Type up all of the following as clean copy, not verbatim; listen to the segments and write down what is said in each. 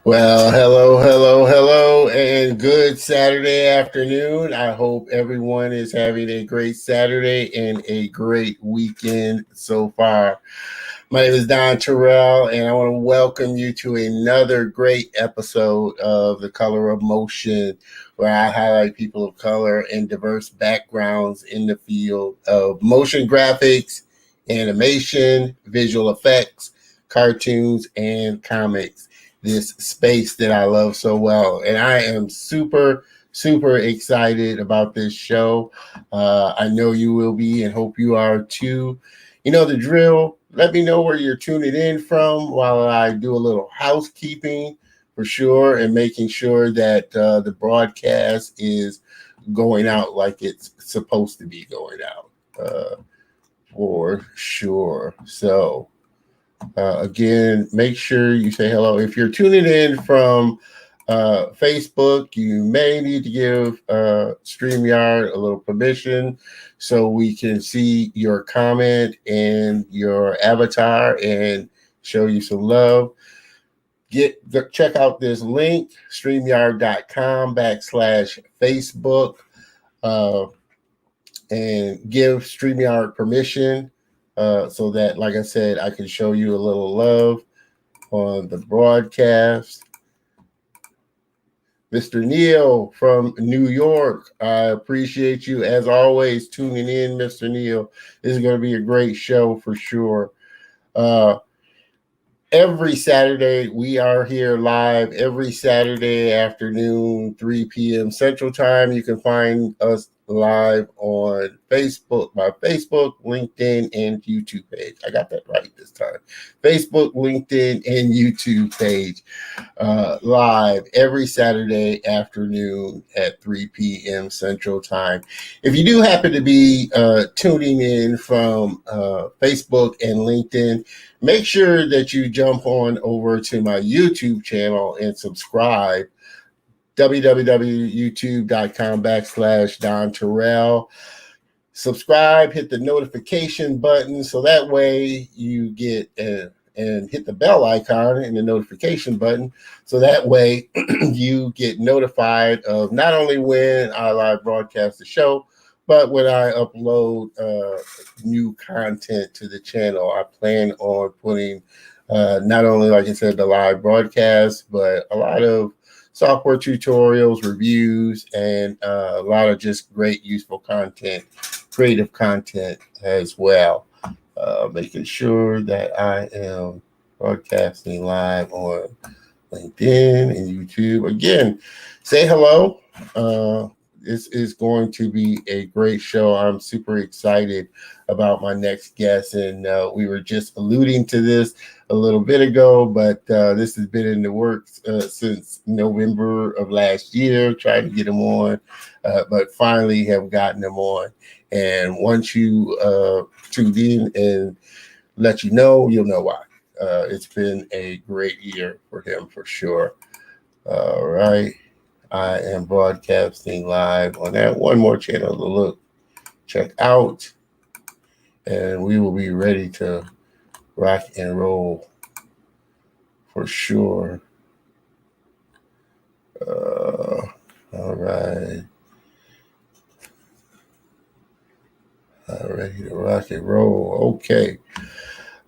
Well, hello, and good Saturday afternoon. I hope everyone is having a great Saturday and a great weekend so far. My name is Don Terrell, and I want to welcome you to another great episode of The Color of Motion, where I highlight people of color and diverse backgrounds in the field of motion graphics, animation, visual effects, cartoons, and comics. This space that I love so well. And I am super excited about this show. I know you will be and hope you are too. You know the drill. Let me know where you're tuning in from while I do a little housekeeping for sure and making sure that the broadcast is going out like it's supposed to be going out for sure. So, again, make sure you say hello. If you're tuning in from Facebook, you may need to give StreamYard a little permission so we can see your comment and your avatar and show you some love. Check out this link, StreamYard.com/Facebook, and give StreamYard permission. So that, like I said, I can show you a little love on the broadcast. Mr. Neil from New York, I appreciate you as always tuning in, Mr. Neil. This is going to be a great show for sure. Every Saturday, we are here live every Saturday afternoon, 3 p.m. Central Time. You can find us live on Facebook, my Facebook, LinkedIn, and YouTube page. I got that right this time. Facebook, LinkedIn, and YouTube page live every Saturday afternoon at 3 p.m. Central Time. If you do happen to be tuning in from Facebook and LinkedIn, make sure that you jump on over to my YouTube channel and subscribe. www.youtube.com/Don Terrell. Subscribe, hit the notification button so that way you get and hit the bell icon and the notification button so that way you get notified of not only when I live broadcast the show, but when I upload new content to the channel. I plan on putting not only, like I said, the live broadcast, but a lot of software tutorials, reviews, and a lot of just great, useful content, creative content as well. Making sure that I am broadcasting live on LinkedIn and YouTube. Again, say hello. This is going to be a great show. I'm super excited about my next guest, and we were just alluding to this a little bit ago, but this has been in the works since November of last year, trying to get him on, but finally have gotten him on. And once you tune in and let you know, you'll know why. It's been a great year for him for sure. All right. I am broadcasting live on that one more channel to check out, and we will be ready to rock and roll for sure. All right. Ready to rock and roll. Okay.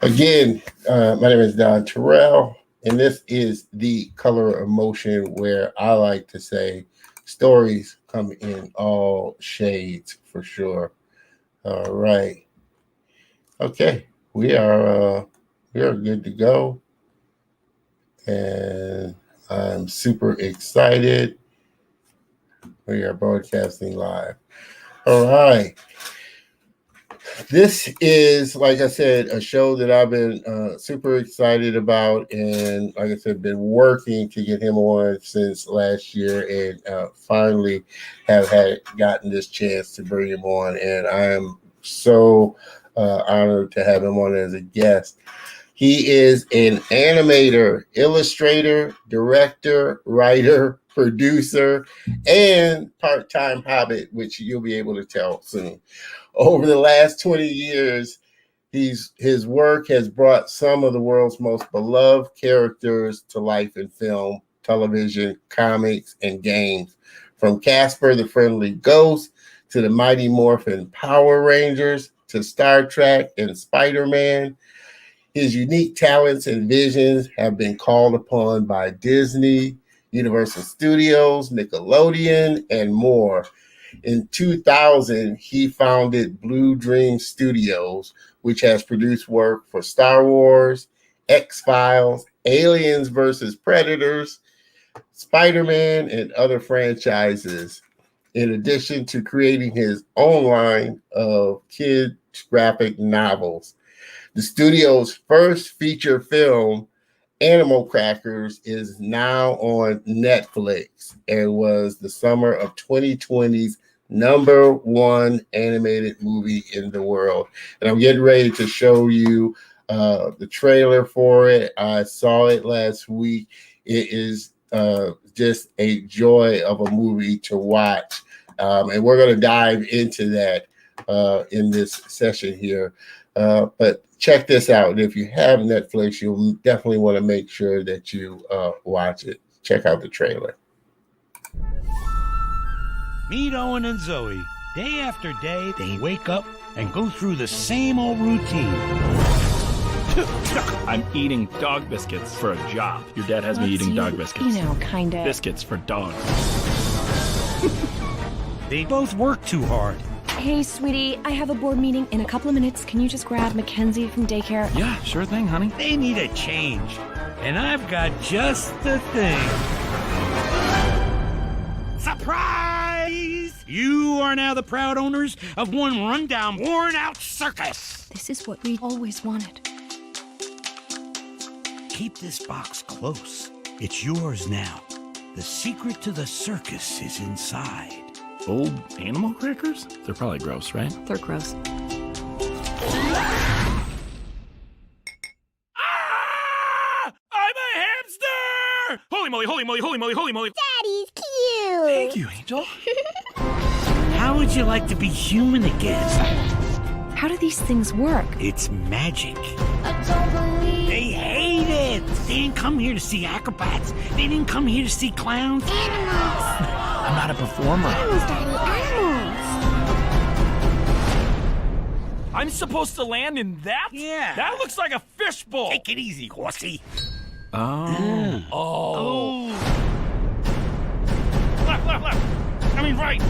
Again, my name is Don Terrell, and this is The Color of Motion, where I like to say stories come in all shades for sure. All right. Okay. We are good to go. And I'm super excited. We are broadcasting live. All right. This is, like I said, a show that I've been super excited about, and like I said, been working to get him on since last year, and finally have gotten this chance to bring him on, and I am so honored to have him on as a guest. He is an animator, illustrator, director, writer, producer, and part-time Hobbit, which you'll be able to tell soon. Over the last 20 years, his work has brought some of the world's most beloved characters to life in film, television, comics, and games. From Casper the Friendly Ghost to the Mighty Morphin Power Rangers to Star Trek and Spider-Man, his unique talents and visions have been called upon by Disney, Universal Studios, Nickelodeon, and more. In 2000, he founded Blue Dream Studios, which has produced work for Star Wars, X-Files, Aliens vs. Predators, Spider-Man, and other franchises, in addition to creating his own line of kids graphic novels. The studio's first feature film, Animal Crackers, is now on Netflix and was the summer of 2020's #1 animated movie in the world. And I'm getting ready to show you the trailer for it. I saw it last week. It is just a joy of a movie to watch. And we're going to dive into that in this session here. But check this out. And if you have Netflix, you'll definitely want to make sure that you watch it. Check out the trailer. Meet Owen and Zoe. Day after day, they wake up and go through the same old routine. I'm eating dog biscuits for a job. Your dad has me eating dog biscuits. You know, kind of. Biscuits for dogs. They both work too hard. Hey, sweetie, I have a board meeting in a couple of minutes. Can you just grab Mackenzie from daycare? Yeah, sure thing, honey. They need a change. And I've got just the thing. Surprise! You are now the proud owners of one rundown, worn-out circus. This is what we always wanted. Keep this box close. It's yours now. The secret to the circus is inside. Old animal crackers? They're probably gross, right? They're gross. Ah! I'm a hamster! Holy moly, holy moly, holy moly, holy moly. Daddy's cute. Thank you, Angel. How would you like to be human again? How do these things work? It's magic. I don't believe They hate it. They didn't come here to see acrobats. They didn't come here to see clowns. animals. I'm not a performer. Animals, Daddy, animals. I'm supposed to land in that? Yeah. That looks like a fishbowl. Take it easy, horsey. Oh. Oh. Left, left, left. I mean right.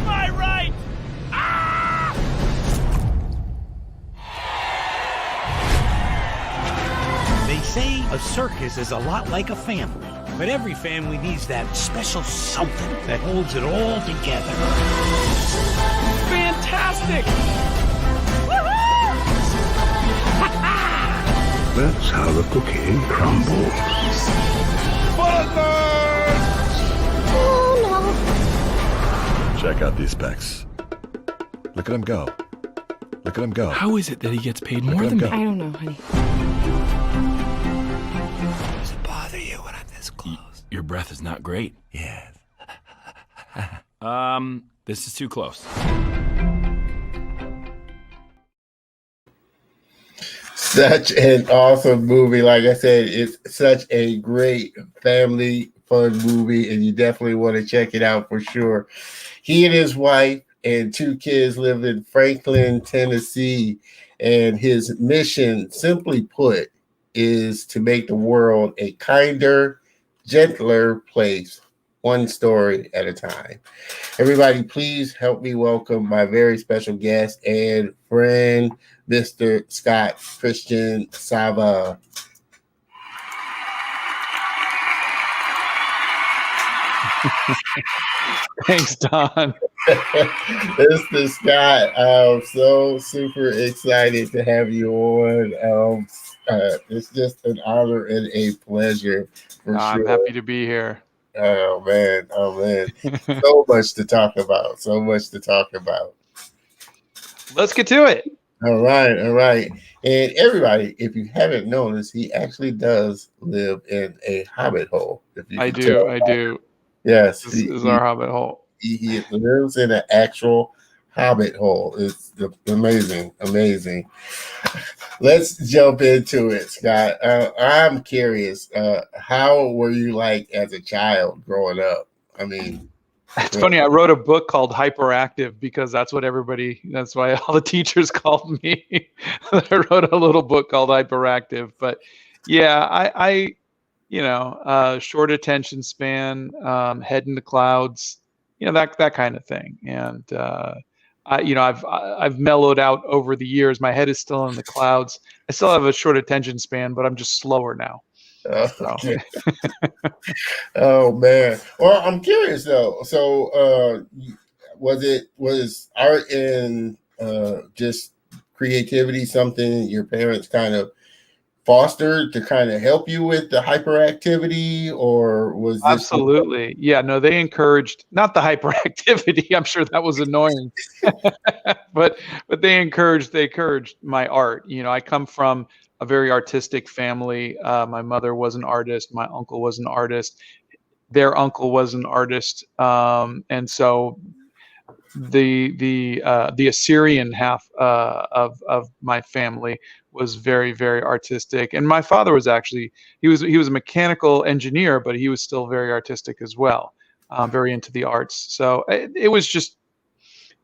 My right. Ah! They say a circus is a lot like a family, but every family needs that special something that holds it all together. Fantastic. That's how the cookie crumbles. Oh Check out these specs. Look at him go. Look at him go. How is it that he gets paid Look more at than him me? go. I don't know, honey. Does it bother you when I'm this close? Your breath is not great. Yes. This is too close. Such an awesome movie. Like I said, it's such a great family fun movie, and you definitely want to check it out for sure. He and his wife and 2 kids live in Franklin, Tennessee, and his mission, simply put, is to make the world a kinder, gentler place, one story at a time. Everybody, please help me welcome my very special guest and friend, Mr. Scott Christian Sava. Thanks, Don. Mr. Scott, I'm so super excited to have you on. It's just an honor and a pleasure. For I'm sure. happy to be here. Oh man. So much to talk about. Let's get to it. All right. And everybody, if you haven't noticed, he actually does live in a hobbit hole. If you I can do. tell. I do. Yes. This is our hobbit hole. He lives in an actual Hobbit hole. It's amazing, amazing. Let's jump into it, Scott. I'm curious. How were you like as a child growing up? I mean, It's funny. I wrote a book called Hyperactive because that's why all the teachers called me. I wrote a little book called Hyperactive. But yeah, I short attention span, head in the clouds, that kind of thing. And I've mellowed out over the years. My head is still in the clouds. I still have a short attention span, but I'm just slower now. okay. Oh man. Well, I'm curious though. So, was art and just creativity something your parents kind of fostered to kind of help you with the hyperactivity, or was this Absolutely. Yeah, no, they encouraged not the hyperactivity. I'm sure that was annoying. but they encouraged my art. I come from a very artistic family. My mother was an artist, my uncle was an artist, their uncle was an artist. And so the Assyrian half of my family was very, very artistic, and my father was actually he was a mechanical engineer, but he was still very artistic as well, very into the arts. So it was just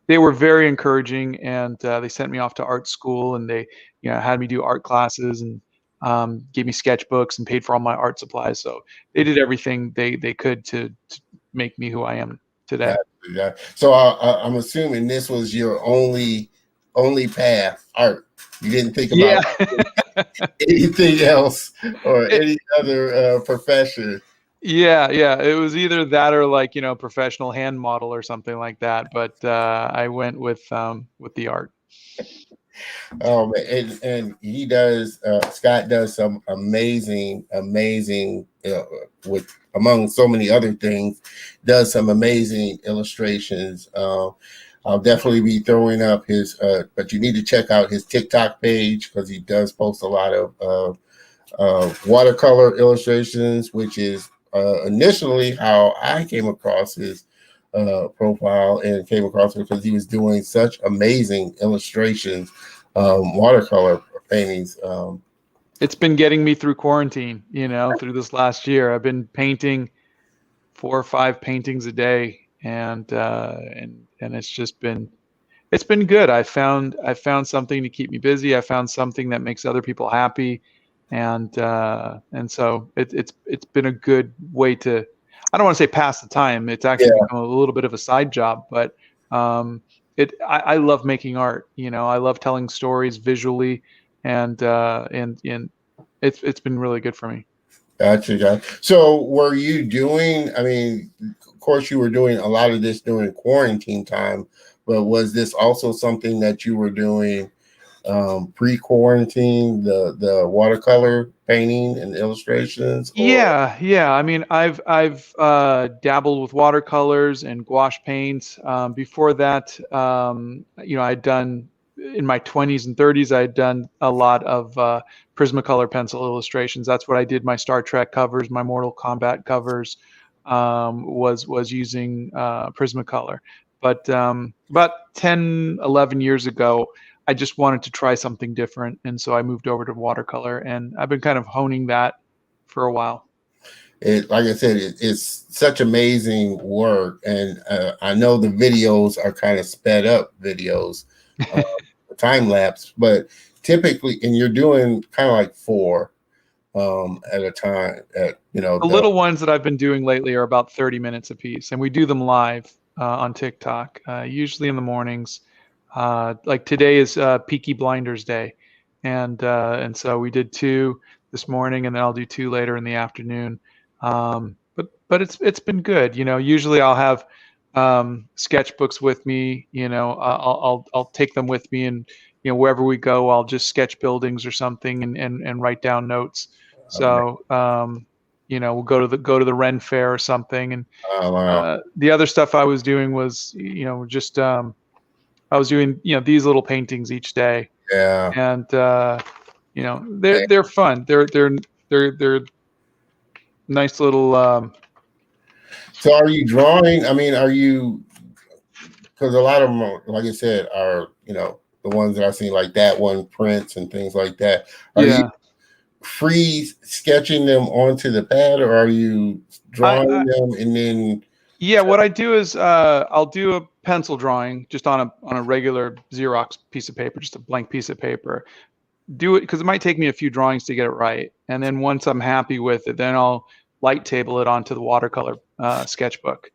they were very encouraging, and they sent me off to art school, and they had me do art classes and gave me sketchbooks and paid for all my art supplies. So they did everything they could to make me who I am today. Yeah. So I'm assuming this was your only path, art. You didn't think about anything else or any other profession. Yeah. It was either that or professional hand model or something like that. But I went with the art. And he does. Scott does some amazing, with among so many other things, does some amazing illustrations. I'll definitely be throwing up his, but you need to check out his TikTok page because he does post a lot of watercolor illustrations, which is initially how I came across his profile and came across it because he was doing such amazing illustrations, watercolor paintings. It's been getting me through quarantine, through this last year. I've been painting 4 or 5 paintings a day, and it's been good. I found something to keep me busy. I found something that makes other people happy, and so it's been a good way to, I don't want to say pass the time. It's actually become a little bit of a side job, but I love making art. I love telling stories visually, and it's been really good for me. Gotcha. So were you doing, I mean, of course you were doing a lot of this during quarantine time, but was this also something that you were doing pre-quarantine, the watercolor painting and illustrations? Or? Yeah. I mean, I've dabbled with watercolors and gouache paints. Before that, I'd done in my 20s and 30s. I had done a lot of Prismacolor pencil illustrations. That's what I did. My Star Trek covers, my Mortal Kombat covers, was using Prismacolor. But about 10, 11 years ago, I just wanted to try something different, and so I moved over to watercolor, and I've been kind of honing that for a while. Like I said, it's such amazing work, and I know the videos are kind of sped up videos, time lapse, but typically, and you're doing kind of like 4 at a time. The little ones that I've been doing lately are about 30 minutes a piece, and we do them live on TikTok, usually in the mornings. Like today is Peaky Blinders Day, and so we did 2 this morning, and then I'll do 2 later in the afternoon. But it's been good. Usually I'll have sketchbooks with me. I'll take them with me, and wherever we go, I'll just sketch buildings or something and write down notes. So we'll go to the Ren Fair or something, and the other stuff I was doing was just I was doing these little paintings each day. Yeah. And they're fun. They're nice little. So are you drawing? I mean, are you because a lot of them, like I said, are the ones that I've seen, like that one, prints and things like that. Are you free sketching them onto the pad, or are you drawing them and then? Yeah, what I do is I'll do a pencil drawing just on a regular Xerox piece of paper, just a blank piece of paper. Do it because it might take me a few drawings to get it right, and then once I'm happy with it, then I'll light table it onto the watercolor sketchbook.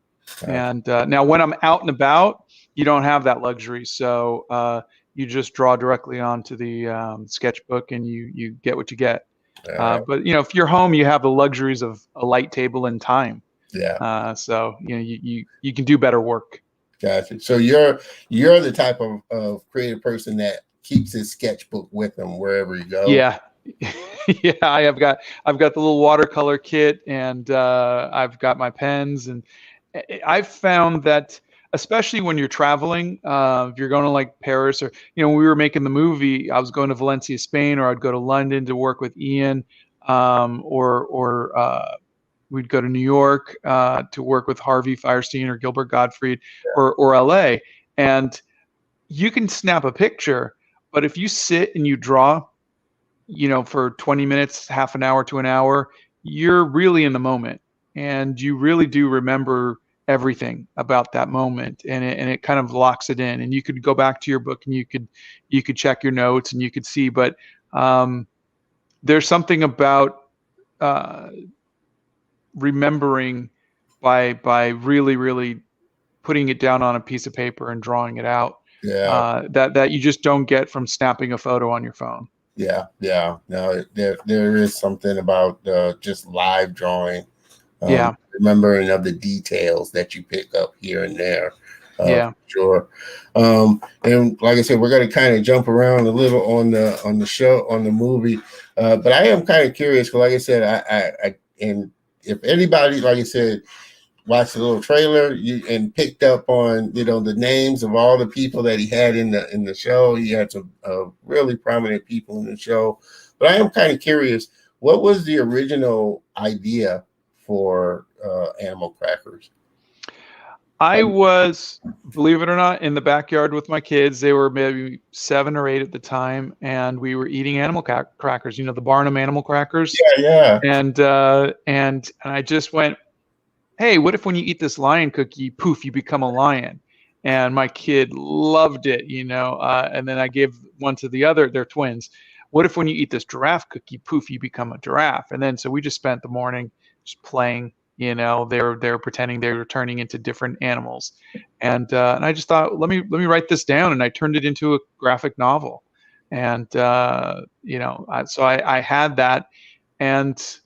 And now when I'm out and about, you don't have that luxury, so you just draw directly onto the sketchbook, and you get what you get. But if you're home, you have the luxuries of a light table and time. Yeah. So you can do better work. Gotcha. So you're the type of creative person that keeps his sketchbook with him wherever you go. Yeah. Yeah, I've got the little watercolor kit, and I've got my pens, and I've found that especially when you're traveling, if you're going to like Paris, or when we were making the movie, I was going to Valencia, Spain, or I'd go to London to work with Ian, or we'd go to New York to work with Harvey Fierstein or Gilbert Gottfried, or LA, and you can snap a picture, but if you sit and you draw, for 20 minutes, half an hour to an hour, you're really in the moment, and you really do remember everything about that moment, and it kind of locks it in, and you could go back to your book and you could check your notes and you could see, but there's something about remembering by really, really putting it down on a piece of paper and drawing it out. That you just don't get from snapping a photo on your phone. Yeah. No, there is something about just live drawing. Remembering of the details that you pick up here and there. Sure. And like I said, we're going to kind of jump around a little on the show, on the movie. But I am kind of curious because, like I said, I and if anybody, like I said, watched the little trailer and picked up on the names of all the people that he had in the show. He had some really prominent people in the show. But I am kind of curious, what was the original idea for Animal Crackers? I was, believe it or not, in the backyard with my kids. They were maybe 7 or 8 at the time, and we were eating animal crackers. The Barnum animal crackers. Yeah. And I just went, hey, what if when you eat this lion cookie, poof, you become a lion? And my kid loved it, and then I gave one to the other, they're twins. What if when you eat this giraffe cookie, poof, you become a giraffe? And then so we just spent the morning just playing, they're pretending they were turning into different animals. And I just thought, let me write this down, and I turned it into a graphic novel. And so I had that, and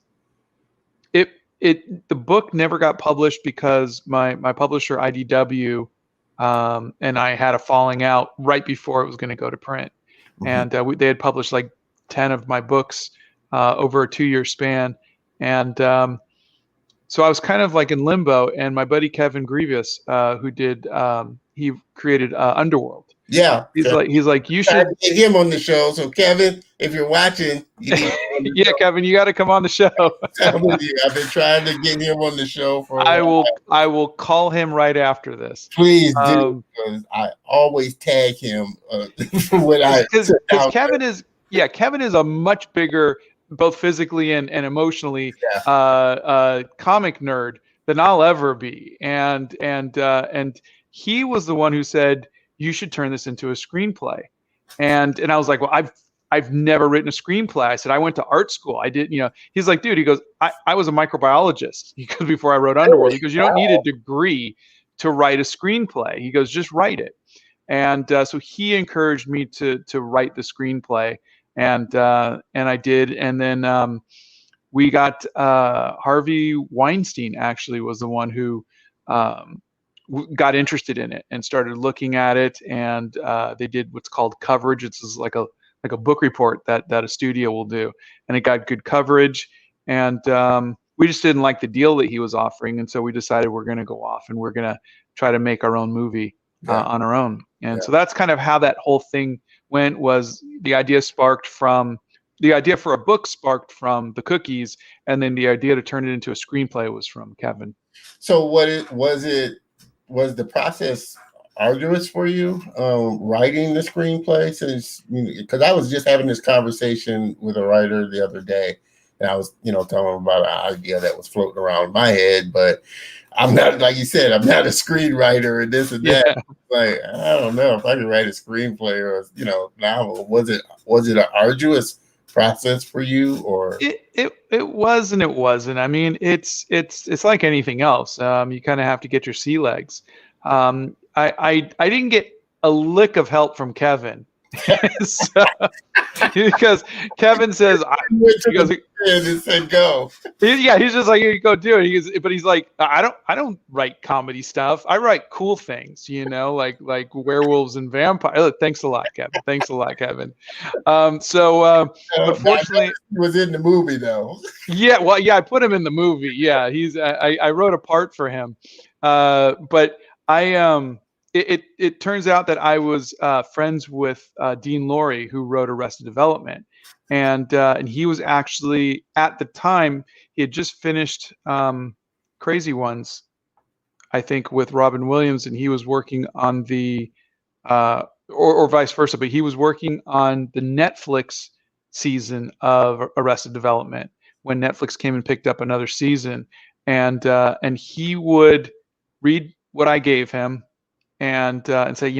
the book never got published because my publisher IDW and I had a falling out right before it was going to go to print. And they had published like 10 of my books over a 2-year span, and so I was kind of like in limbo. And my buddy Kevin Grievous, who did he created Underworld. Yeah, he's like you should get him on the show. So Kevin, if you're watching, yeah, Kevin, you got to come on the show. I'm with you. I've been trying to get him on the show for. I will call him right after this. Please do, because I always tag him when because Kevin is Kevin is a much bigger, both physically and emotionally, comic nerd than I'll ever be, and he was the one who said, you should turn this into a screenplay. And I was like, well, I've never written a screenplay. I said, I went to art school. I did, he's like, dude, he goes, I was a microbiologist because before I wrote Underworld, he goes, you don't need a degree to write a screenplay. He goes, just write it. And so he encouraged me to write the screenplay, and I did. And then we got Harvey Weinstein actually was the one who got interested in it and started looking at it, and they did what's called coverage. It's like a book report that a studio will do, and it got good coverage. And we just didn't like the deal that he was offering, and so we decided we're going to go off and we're going to try to make our own movie on our own. And so that's kind of how that whole thing went. Was the idea sparked from the idea for a book sparked from the cookies, and then the idea to turn it into a screenplay was from Kevin. So was the process arduous for you writing the screenplay? Since because I was just having this conversation with a writer the other day, and I was telling him about an idea that was floating around my head, but I'm not, like you said, I'm not a screenwriter and this and that. Yeah. Like, I don't know if I could write a screenplay or novel. Was it an arduous process for you, or it was and it wasn't. I mean, it's like anything else. You kind of have to get your sea legs. I didn't get a lick of help from Kevin. So, because Kevin says, he goes, and said go. he's just like, here you go do it. But he's like, I don't write comedy stuff. I write cool things, like werewolves and vampires. Thanks a lot, Kevin. Unfortunately, he was in the movie though. Yeah, well, yeah, I put him in the movie. Yeah, I wrote a part for him, but It turns out that I was friends with Dean Lorey, who wrote Arrested Development, and he was actually, at the time, he had just finished Crazy Ones, I think, with Robin Williams, and he was working on the or vice versa, but he was working on the Netflix season of Arrested Development when Netflix came and picked up another season, and he would read what I gave him and say,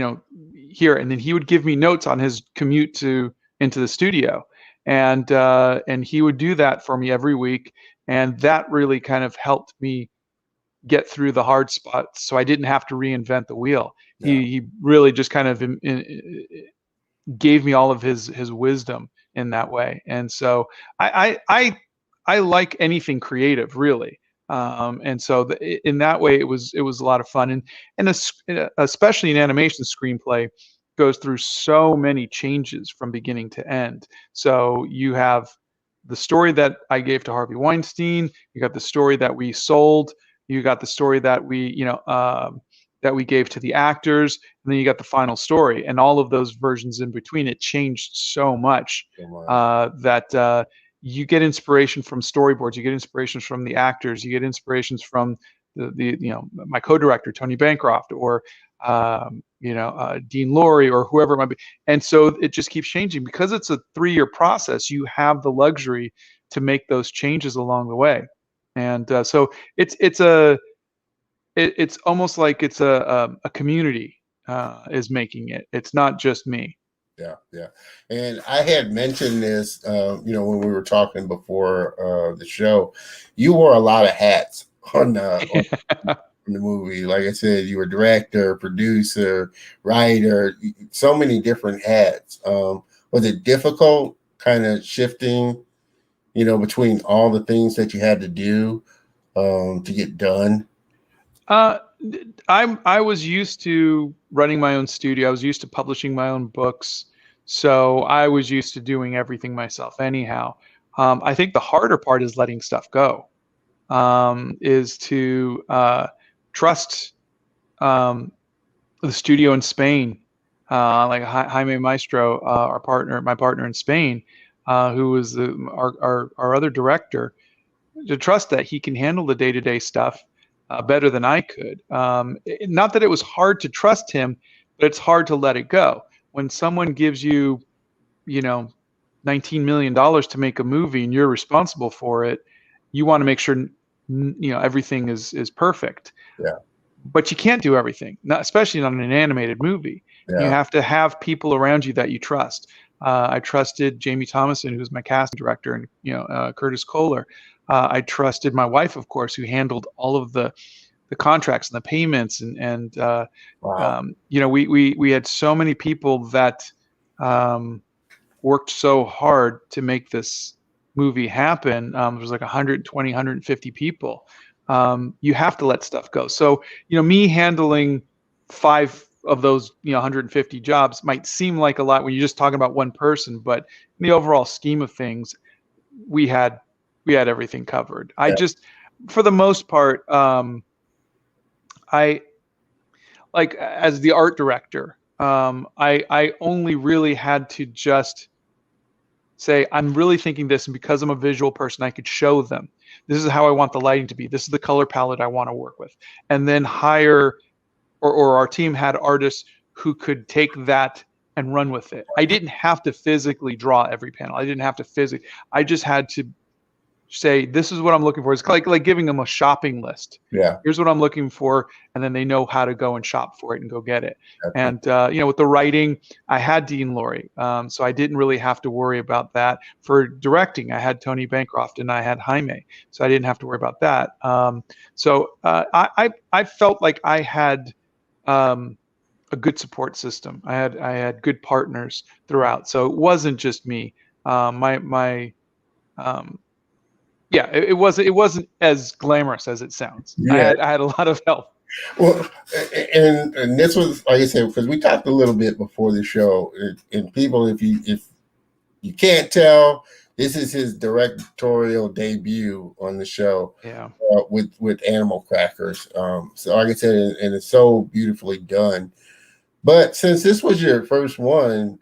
here, and then he would give me notes on his commute into the studio, and he would do that for me every week, and that really kind of helped me get through the hard spots, so I didn't have to reinvent the wheel. Yeah. He really just kind of gave me all of his wisdom in that way, and so I like anything creative, really. And so in that way, it was a lot of fun, and especially an animation screenplay goes through so many changes from beginning to end. So you have the story that I gave to Harvey Weinstein, you got the story that we sold, you got the story that we gave to the actors, and then you got the final story, and all of those versions in between. It changed so much that you get inspiration from storyboards, you get inspirations from the actors, you get inspirations from the my co-director Tony Bancroft, or Dean Lorey, or whoever it might be. And so it just keeps changing because it's a 3-year process. You have the luxury to make those changes along the way, and so it's almost like it's a community is making it. It's not just me. Yeah. And I had mentioned this, when we were talking before the show. You wore a lot of hats on the movie. Like I said, you were director, producer, writer, so many different hats. Was it difficult kind of shifting, between all the things that you had to do to get done? I was used to running my own studio. I was used to publishing my own books. So I was used to doing everything myself anyhow. I think the harder part is letting stuff go, is to trust the studio in Spain, like Jaime Maestro, my partner in Spain, who was our other director, to trust that he can handle the day-to-day stuff better than I could. Not that it was hard to trust him, but it's hard to let it go. When someone gives you, $19 million to make a movie and you're responsible for it, you want to make sure, everything is perfect. Yeah. But you can't do everything, especially not in an animated movie. Yeah. You have to have people around you that you trust. I trusted Jamie Thomason, who's my casting director, and Curtis Kohler. I trusted my wife, of course, who handled all of the contracts and the payments, and wow. We had so many people that worked so hard to make this movie happen. There was like 120, 150 people. You have to let stuff go. So, me handling 5 of those, 150 jobs might seem like a lot when you're just talking about one person, but in the overall scheme of things, we had everything covered. Yeah. I just, for the most part, I, like, as the art director, I only really had to just say, I'm really thinking this, and because I'm a visual person, I could show them, this is how I want the lighting to be, this is the color palette I want to work with, and then hire or our team had artists who could take that and run with it. I didn't have to physically draw every panel. I didn't have to I just had to say, this is what I'm looking for. It's like giving them a shopping list. Yeah. Here's what I'm looking for, and then they know how to go and shop for it and go get it. Definitely. And with the writing, I had Dean Laurie, so I didn't really have to worry about that. For directing, I had Tony Bancroft and I had Jaime, so I didn't have to worry about that. I felt like I had a good support system. I had good partners throughout, so it wasn't just me. It wasn't as glamorous as it sounds. Yeah. I had a lot of help. Well, and this was, like I said, because we talked a little bit before the show, and people, if you can't tell, this is his directorial debut on the show. Yeah. With Animal Crackers. So like I said, and it's so beautifully done. But since this was your first one,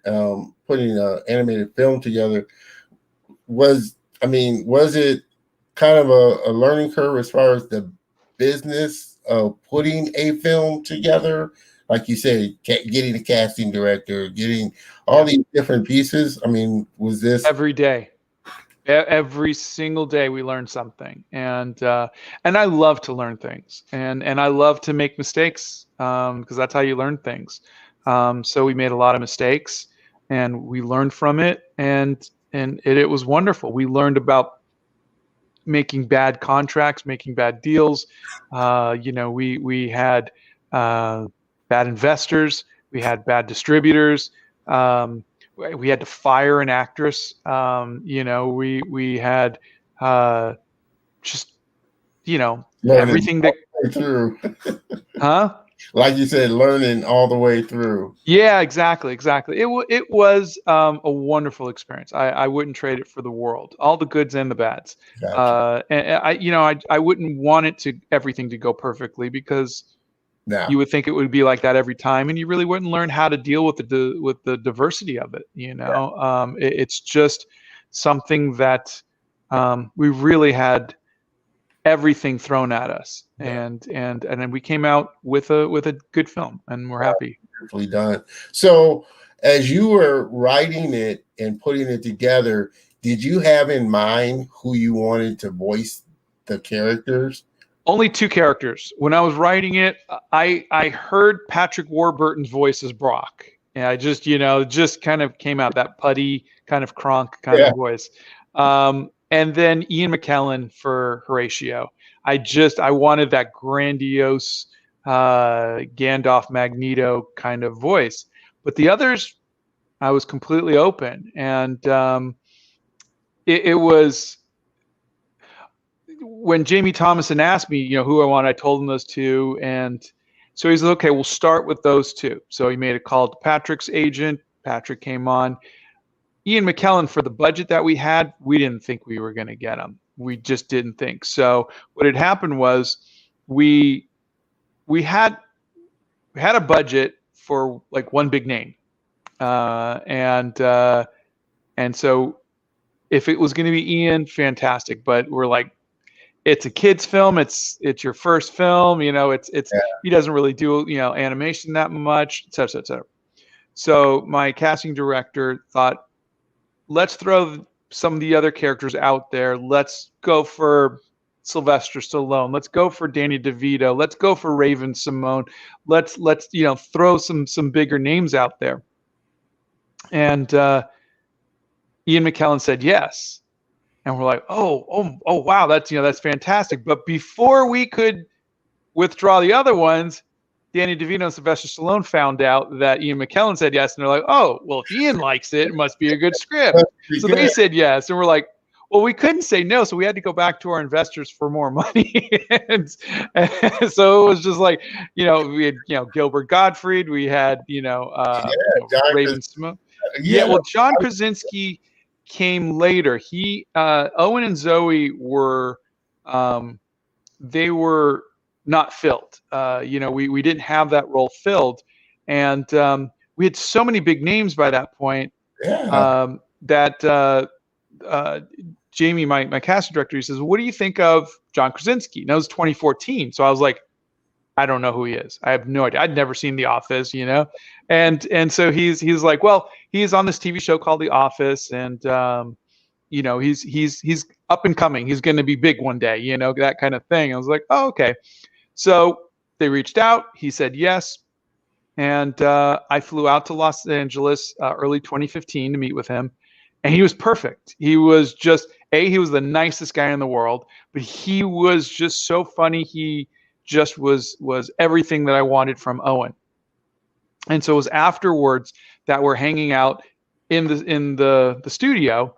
putting an animated film together, was it kind of a learning curve as far as the business of putting a film together? Like you said, getting a casting director, getting all these different pieces. I mean, was this every day? Every single day we learn something, and I love to learn things, and I love to make mistakes, because that's how you learn things. So we made a lot of mistakes, and we learned from it, and it was wonderful. We learned about making bad contracts, making bad deals. We had bad investors, we had bad distributors. We had to fire an actress. We had just everything that through. Huh? Like you said, learning all the way through. Yeah, exactly. It was a wonderful experience. I wouldn't trade it for the world. All the goods and the bads. Gotcha. And I wouldn't want everything to go perfectly, because No. you would think it would be like that every time, and you really wouldn't learn how to deal with the diversity of it. Yeah. It's just something that we really had everything thrown at us, and then we came out with a good film, and we're happy. Beautifully done. So, as you were writing it and putting it together, did you have in mind who you wanted to voice the characters? Only 2 characters. When I was writing it, I heard Patrick Warburton's voice as Brock, and I just kind of came out, that putty kind of Kronk kind of voice. And then Ian Mckellen for Horatio. I wanted that grandiose Gandalf Magneto kind of voice. But the others, I was completely open, and it was when Jamie Thomason asked me, who I want, I told him those 2, and so he's like, okay, we'll start with those 2. So he made a call to Patrick's agent. Patrick came on. Ian Mckellen, for the budget that we had, we didn't think we were going to get him. We just didn't think. So what had happened was we had a budget for like one big name, and so if it was going to be Ian, fantastic. But we're like, it's a kid's film. It's your first film. He doesn't really do animation that much, et cetera, et cetera. So my casting director thought, let's throw some of the other characters out there. Let's go for Sylvester Stallone. Let's go for Danny DeVito. Let's go for Raven Simone. Let's throw some bigger names out there. And Ian Mckellen said yes. And we're like, oh wow, that's fantastic. But before we could withdraw the other ones, Danny DeVito and Sylvester Stallone found out that Ian Mckellen said yes, and they're like, oh, well, if Ian likes it, it must be a good script. So they said yes, and we're like, well, we couldn't say no, so we had to go back to our investors for more money. and so it was just like, we had, Gilbert Gottfried, we had, Raven Simone. Well, John Krasinski came later. Owen and Zoe were, they were not filled. We didn't have that role filled, and we had so many big names by that point that Jamie, my casting director, he says, "What do you think of John Krasinski?" And that was 2014. So I was like, I don't know who he is. I have no idea. I'd never seen The Office, you know, and so he's like, well, he's on this TV show called The Office, and you know, he's up and coming. He's going to be big one day, you know, that kind of thing. I was like, oh, okay. So they reached out. He said yes. And I flew out to Los Angeles early 2015 to meet with him. And he was perfect. He was just, he was the nicest guy in the world, but he was just so funny. He just was everything that I wanted from Owen. And so it was afterwards that we're hanging out in the studio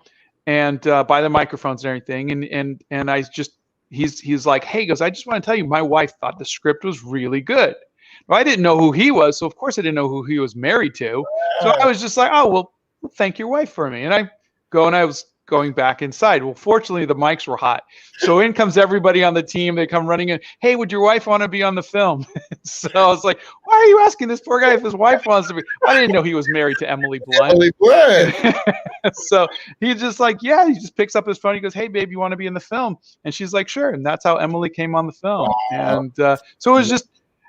and by the microphones and everything. And I just, he's like, hey, he goes, I just want to tell you, my wife thought the script was really good. Well, I didn't know who he was, so of course I didn't know who he was married to. So I was just like, oh, well, thank your wife for me. And I go and I was going back inside. Well, fortunately, the mics were hot. So in comes everybody on the team. They come running in. Hey, would your wife want to be on the film? So I was like, why are you asking this poor guy if his wife wants to be? I didn't know he was married to Emily Blunt. Emily Blunt. So he's just like, yeah, he just picks up his phone. He goes, hey, babe, you want to be in the film? And she's like, sure. And that's how Emily came on the film. Wow. And so it was just,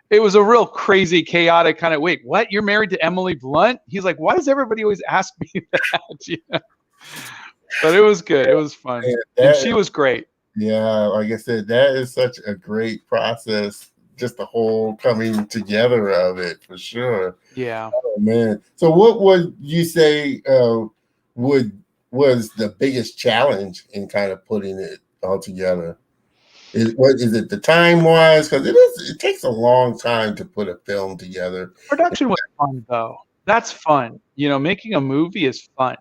it was a real crazy, chaotic kind of, wait, what? You're married to Emily Blunt? He's like, why does everybody always ask me that? You know? But it was good. It was fun. And she was great. Yeah, like I said, that is such a great process. Just the whole coming together of it, for sure. Yeah. Oh, man. So what would you say was the biggest challenge in kind of putting it all together? Is it the time wise? Because it takes a long time to put a film together. Production was fun though. That's fun. You know, making a movie is fun.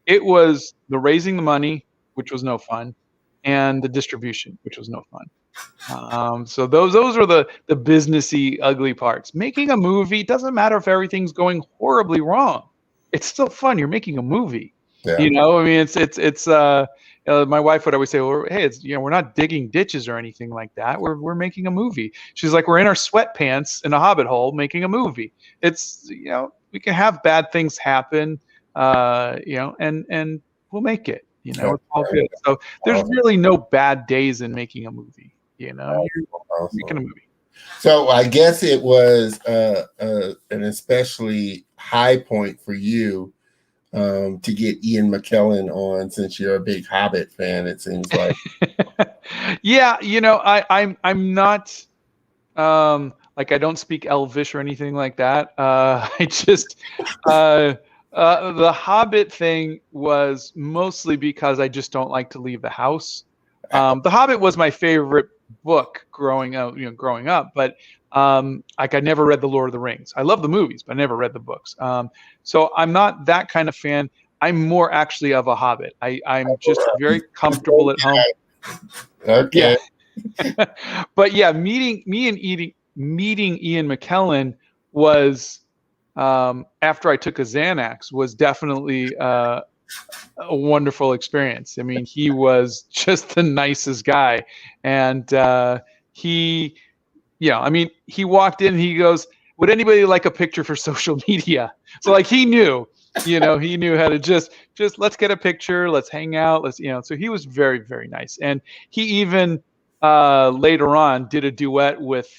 It was the raising the money, which was no fun, and the distribution, which was no fun. So those are the businessy, ugly parts. Making a movie doesn't matter if everything's going horribly wrong. It's still fun. You're making a movie. Yeah. You know, I mean, it's my wife would always say, well, hey, it's, you know, we're not digging ditches or anything like that. We're making a movie. She's like, we're in our sweatpants in a Hobbit hole making a movie. It's, you know, we can have bad things happen, you know, and we'll make it, you know, it's all good. So there's really no bad days in making a movie, you know, you're making a movie. So I guess it was an especially high point for you to get Ian Mckellen on, since you're a big Hobbit fan, it seems like. Yeah, you know, I'm not like, I don't speak Elvish or anything like that. I just the Hobbit thing was mostly because I just don't like to leave the house. The Hobbit was my favorite book growing up, but like, I never read The Lord of the Rings. I love the movies, but I never read the books. So I'm not that kind of fan. I'm more actually of a Hobbit. I'm just very comfortable at home. Okay. Yeah. But yeah, meeting Ian Mckellen was, after I took a Xanax, was definitely a wonderful experience. I mean, he was just the nicest guy. And he, you know, I mean, he walked in and he goes, would anybody like a picture for social media? So like, he knew, you know, he knew how to just let's get a picture, let's hang out, let's, you know. So he was very, very nice. And he even later on did a duet with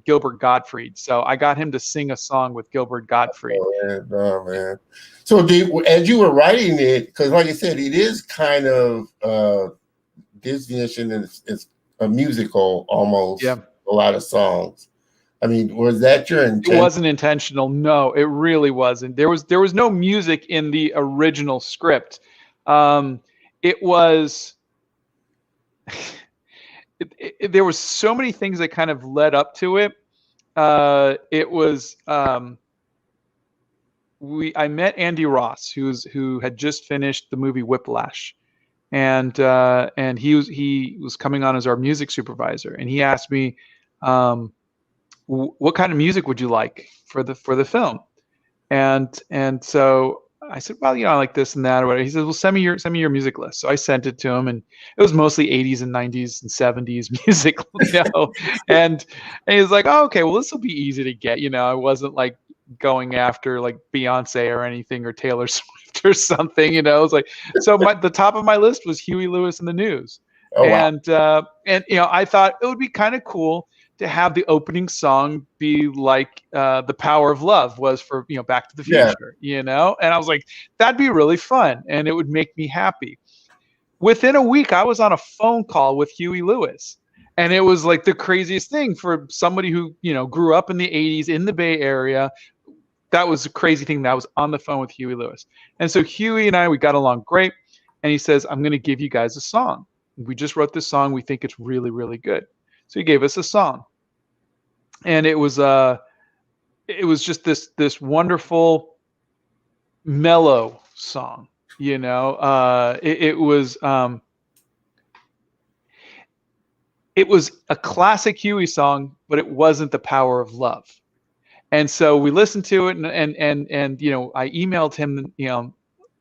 Gilbert Gottfried. So I got him to sing a song with Gilbert Gottfried. Oh man. So as you were writing it, because like I said, it is kind of Disney-ish, and it's a musical almost. Yeah. A lot of songs. I mean, was that your intent? It wasn't intentional. No, it really wasn't. There was no music in the original script. It was there was so many things that kind of led up to it. It was I met Andy Ross, who had just finished the movie Whiplash, and he was coming on as our music supervisor, and he asked me, what kind of music would you like for the film? And so I said, well, you know, I like this and that or whatever. He said, well, send me your music list. So I sent it to him, and it was mostly 80s and 90s and 70s music, you know. and he was like, oh, okay, well, this will be easy to get. You know, I wasn't like going after like Beyonce or anything, or Taylor Swift or something, you know. It was like, so the top of my list was Huey Lewis and the News. Oh, wow. And you know, I thought it would be kind of cool to have the opening song be like The Power of Love was for, Back to the Future, And I was like, that'd be really fun. And it would make me happy. Within a week, I was on a phone call with Huey Lewis. And it was like the craziest thing for somebody who, grew up in the 80s in the Bay Area. That was a crazy thing that I was on the phone with Huey Lewis. And so Huey and I, we got along great. And he says, I'm going to give you guys a song. We just wrote this song. We think it's really, really good. So he gave us a song. And it was just this wonderful mellow song, it was a classic Huey song, but it wasn't The Power of Love. And so we listened to it and I emailed him,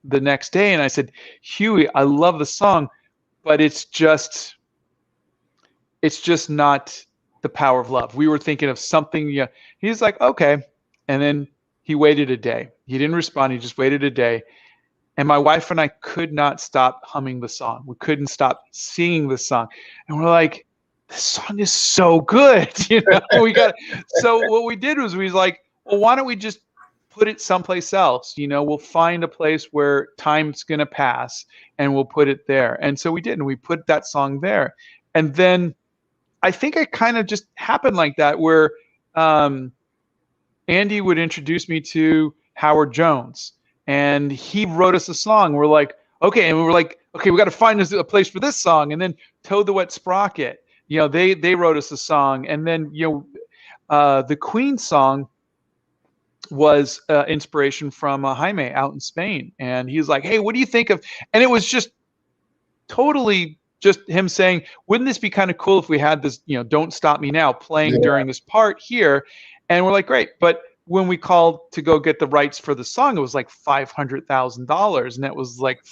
the next day and I said, Huey, I love the song, but it's just not The Power of Love. We were thinking of something. He's like, okay. And then he waited a day. He didn't respond. He just waited a day. And my wife and I could not stop humming the song. We couldn't stop singing the song. And we're like, this song is so good. So what we did was we was like, well, why don't we just put it someplace else? We'll find a place where time's going to pass and we'll put it there. And so we did. And we put that song there. And then I think it kind of just happened like that, where Andy would introduce me to Howard Jones, and he wrote us a song. We're like, okay, and we were like, okay, we got to find us a place for this song. And then Toad the Wet Sprocket, they wrote us a song, and then the Queen song was inspiration from Jaime out in Spain, and he's like, hey, what do you think of? And it was just totally just him saying, wouldn't this be kind of cool if we had this, Don't Stop Me Now playing during this part here? And we're like, great. But when we called to go get the rights for the song, it was like $500,000. And it was like,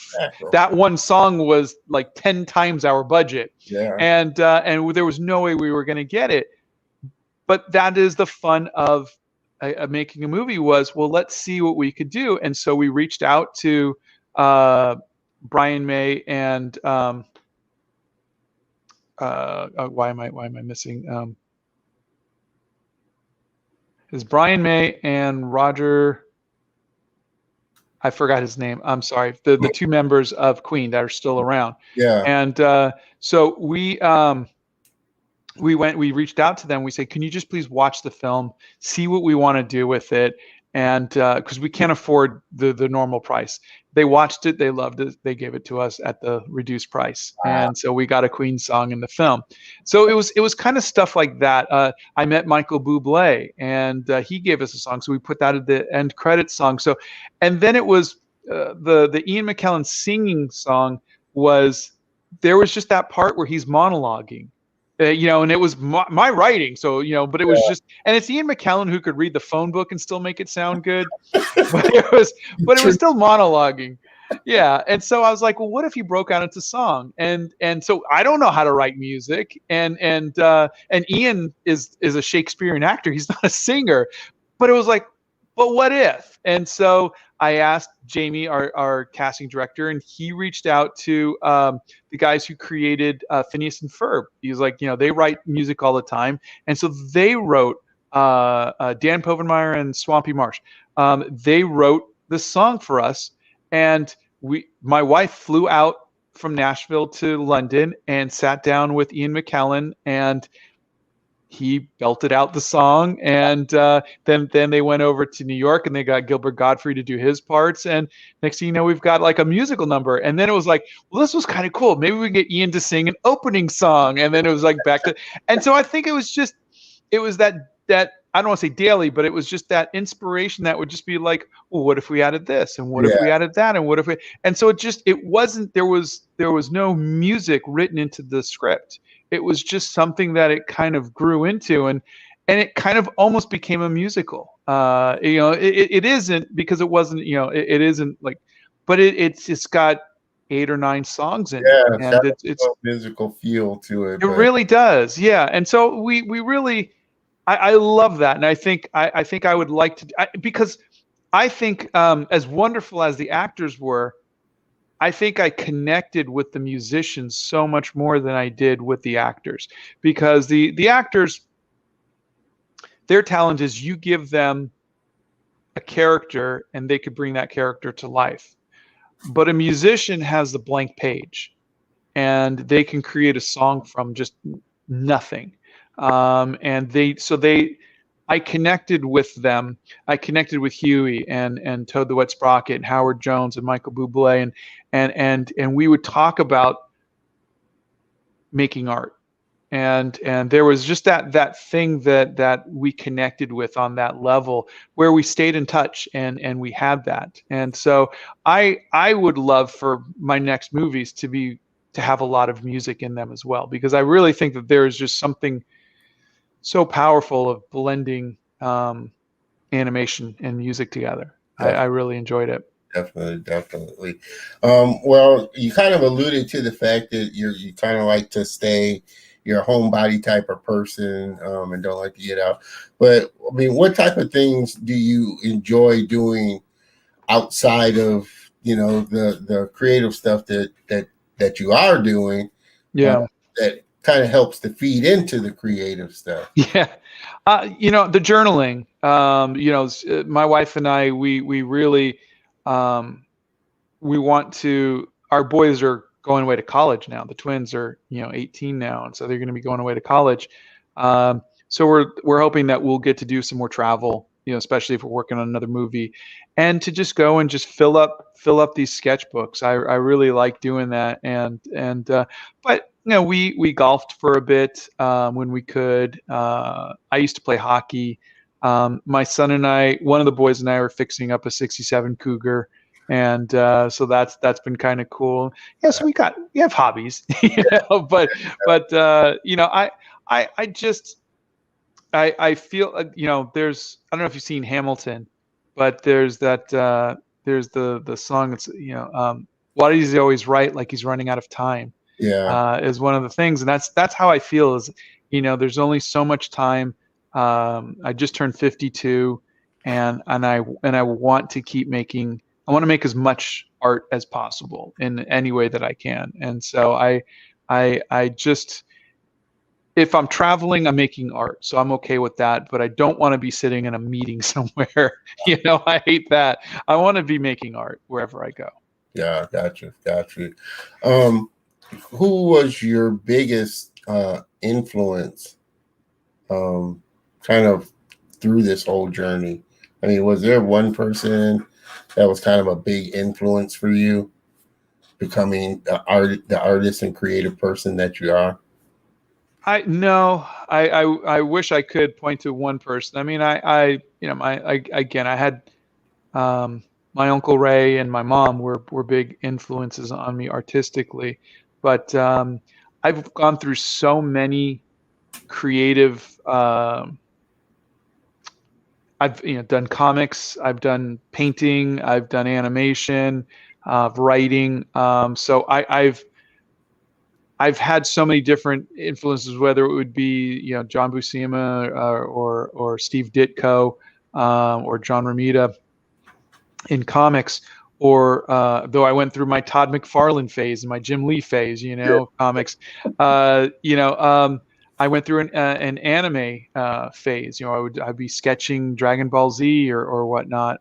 that one song was like 10 times our budget. Yeah. And there was no way we were going to get it. But that is the fun of making a movie was, well, let's see what we could do. And so we reached out to Brian May and why am I missing? Is Brian May and Roger? I forgot his name. I'm sorry. The two members of Queen that are still around. Yeah. And so we reached out to them. We said, can you just please watch the film, see what we want to do with it, and because we can't afford the normal price. They watched it, they loved it, they gave it to us at the reduced price. And so we got a Queen song in the film. So it was kind of stuff like that. I met Michael Bublé, and he gave us a song, so we put that at the end credits song. So, and then it was the Ian Mckellen singing song was, there was just that part where he's monologuing. And it was my writing. So, but it was just, and it's Ian Mckellen who could read the phone book and still make it sound good, but it was still monologuing. Yeah. And so I was like, well, what if he broke out into song? And so I don't know how to write music. And Ian is a Shakespearean actor. He's not a singer, but it was like, but what if? And so I asked Jamie, our casting director, and he reached out to the guys who created Phineas and Ferb. He was like, they write music all the time. And so they wrote, Dan Povenmire and Swampy Marsh, they wrote the song for us. And my wife flew out from Nashville to London and sat down with Ian Mckellen, and he belted out the song. And then they went over to New York and they got Gilbert Gottfried to do his parts. And next thing you know, we've got like a musical number. And then it was like, well, this was kind of cool. Maybe we can get Ian to sing an opening song. And then it was like back to, and so I think it was that I don't want to say daily, but it was just that inspiration that would just be like, well, what if we added this? And what if we added that? And what if and so it wasn't, there was no music written into the script. It was just something that it kind of grew into, and it kind of almost became a musical. It isn't, because it wasn't, it isn't like, but it's got 8 or 9 songs in it. And it's a musical feel to it. It really does. Yeah. And so we really, I love that. And I think I would like to, because I think as wonderful as the actors were, I think I connected with the musicians so much more than I did with the actors, because the actors, Their talent is you give them a character and they could bring that character to life. But a musician has the blank page and they can create a song from just nothing. I connected with them. I connected with Huey and Toad the Wet Sprocket and Howard Jones and Michael Bublé and we would talk about making art. And there was just that thing that we connected with on that level where we stayed in touch and we had that. And so I would love for my next movies to have a lot of music in them as well, because I really think that there is just something so powerful of blending animation and music together. I really enjoyed it. Definitely. Well, you kind of alluded to the fact that you kind of like to stay, you're a homebody type of person, and don't like to get out. But I mean, what type of things do you enjoy doing outside of, the creative stuff that you are doing? Yeah. That kind of helps to feed into the creative stuff. Yeah. The journaling, my wife and I, we really, we want to, our boys are going away to college now. The twins are, 18 now. And so they're going to be going away to college. So we're hoping that we'll get to do some more travel, especially if we're working on another movie, and to just go and just fill up these sketchbooks. I really like doing that. But we golfed for a bit when we could. I used to play hockey. My son and I, one of the boys and I, are fixing up a '67 Cougar, and so that's been kind of cool. Yeah, so we have hobbies, but I feel there's, I don't know if you've seen Hamilton, but there's that there's the song that's why is he always right, like he's running out of time. Yeah, is one of the things, and that's how I feel. Is there's only so much time. I just turned 52, and I want to keep making. I want to make as much art as possible in any way that I can. And so I just, if I'm traveling, I'm making art, so I'm okay with that. But I don't want to be sitting in a meeting somewhere. I hate that. I want to be making art wherever I go. Yeah, gotcha. Who was your biggest influence kind of through this whole journey? I mean, was there one person that was kind of a big influence for you becoming the artist and creative person that you are? I wish I could point to one person. I mean, I had my Uncle Ray and my mom were big influences on me artistically. But I've gone through so many creative. I've done comics, I've done painting, I've done animation, writing. So I've had so many different influences, whether it would be John Buscema or Steve Ditko or John Romita in comics. Or though I went through my Todd McFarlane phase and my Jim Lee phase, comics, I went through an anime phase. I'd be sketching Dragon Ball Z or whatnot.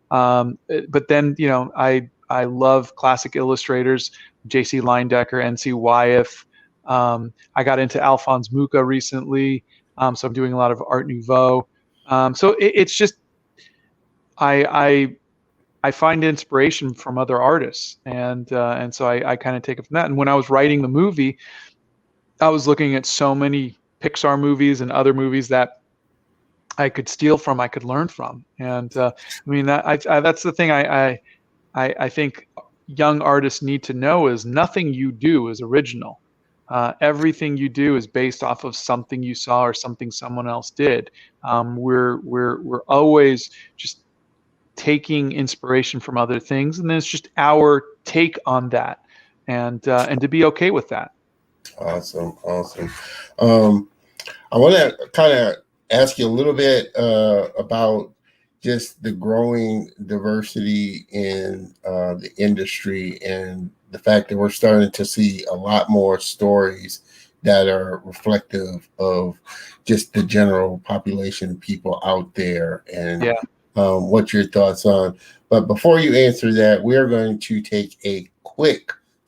But then I love classic illustrators, J.C. Leyendecker, N.C. Wyeth. I got into Alphonse Mucha recently, so I'm doing a lot of Art Nouveau. So it's just I find inspiration from other artists, and so I kind of take it from that. And when I was writing the movie, I was looking at so many Pixar movies and other movies that I could steal from, I could learn from. And I mean, that's the thing I think young artists need to know is nothing you do is original. Everything you do is based off of something you saw or something someone else did. We're always just taking inspiration from other things, and then it's just our take on that, and to be okay with that. Awesome. I want to kind of ask you a little bit about just the growing diversity in the industry and the fact that we're starting to see a lot more stories that are reflective of just the general population of people out there, and what your thoughts on. But before you answer that, we're going to take a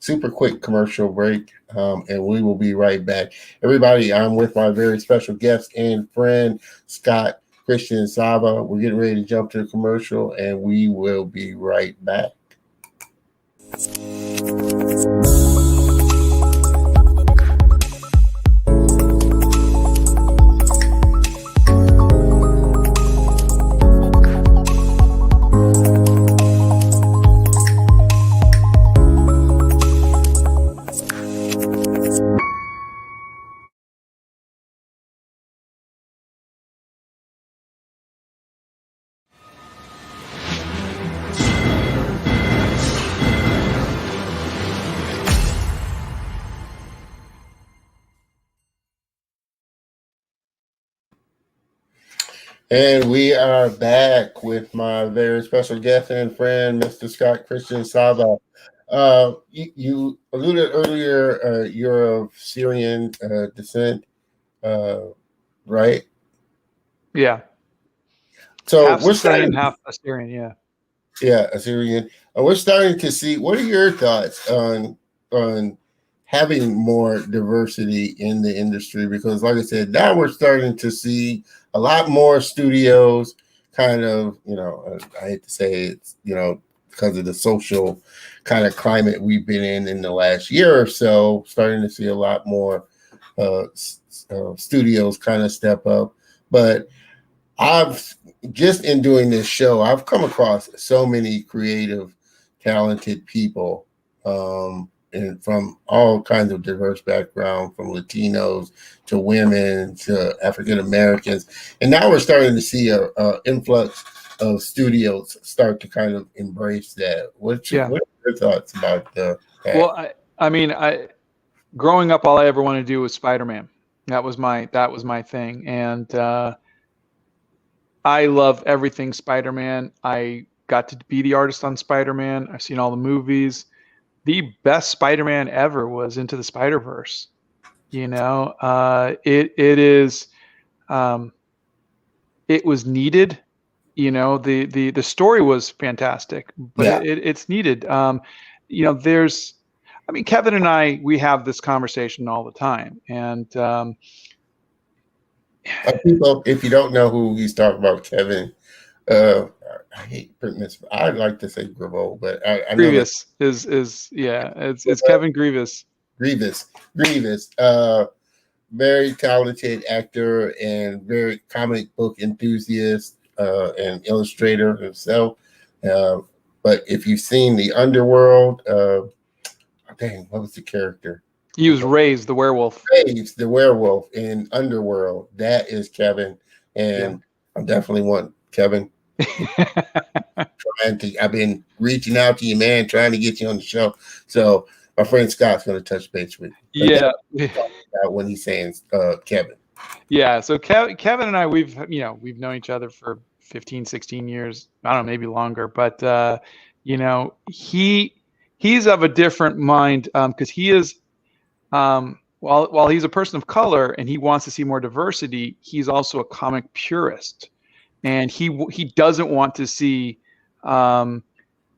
super quick commercial break, and we will be right back. Everybody, I'm with my very special guest and friend, Scott Christian Sava. We're getting ready to jump to the commercial, and we will be right back. And we are back with my very special guest and friend, Mr. Scott Christian Sava. You alluded earlier, you're of Syrian descent, right? Yeah. So half we're Sicilian, starting, half Assyrian. Yeah. Yeah, Assyrian. And we're starting to see. What are your thoughts on having more diversity in the industry? Because, like I said, now we're starting to see a lot more studios. Kind of, I hate to say it's, because of the social kind of climate we've been in the last year or so, starting to see a lot more studios kind of step up. But I've just in doing this show, I've come across so many creative, talented people, and from all kinds of diverse backgrounds, from Latinos to women to African Americans, and now we're starting to see a influx of studios start to kind of embrace that. What are your thoughts about that? Well, I growing up, all I ever wanted to do was Spider-Man. That was my thing, and I love everything Spider-Man. I got to be the artist on Spider-Man. I've seen all the movies. The best Spider-Man ever was Into the Spider-Verse. It is. It was needed. The story was fantastic, but it's needed. There's. I mean, Kevin and I, we have this conversation all the time, and people, if you don't know who he's talking about, Kevin, I hate putting this. I'd like to say Griveau, but I know Grievous it's Kevin Grievous. Grievous. Very talented actor and very comic book enthusiast and illustrator himself. But if you've seen the Underworld, what was the character? He was Raze, the werewolf. Raze, the werewolf in Underworld. That is Kevin, and I definitely want Kevin. I've been reaching out to you, man, trying to get you on the show. So my friend Scott's going to touch base with you. When he's saying Kevin. Yeah. So Kevin and I, we've known each other for 15, 16 years. I don't know, maybe longer, but he's of a different mind because he is. While he's a person of color and he wants to see more diversity, he's also a comic purist, and he doesn't want to see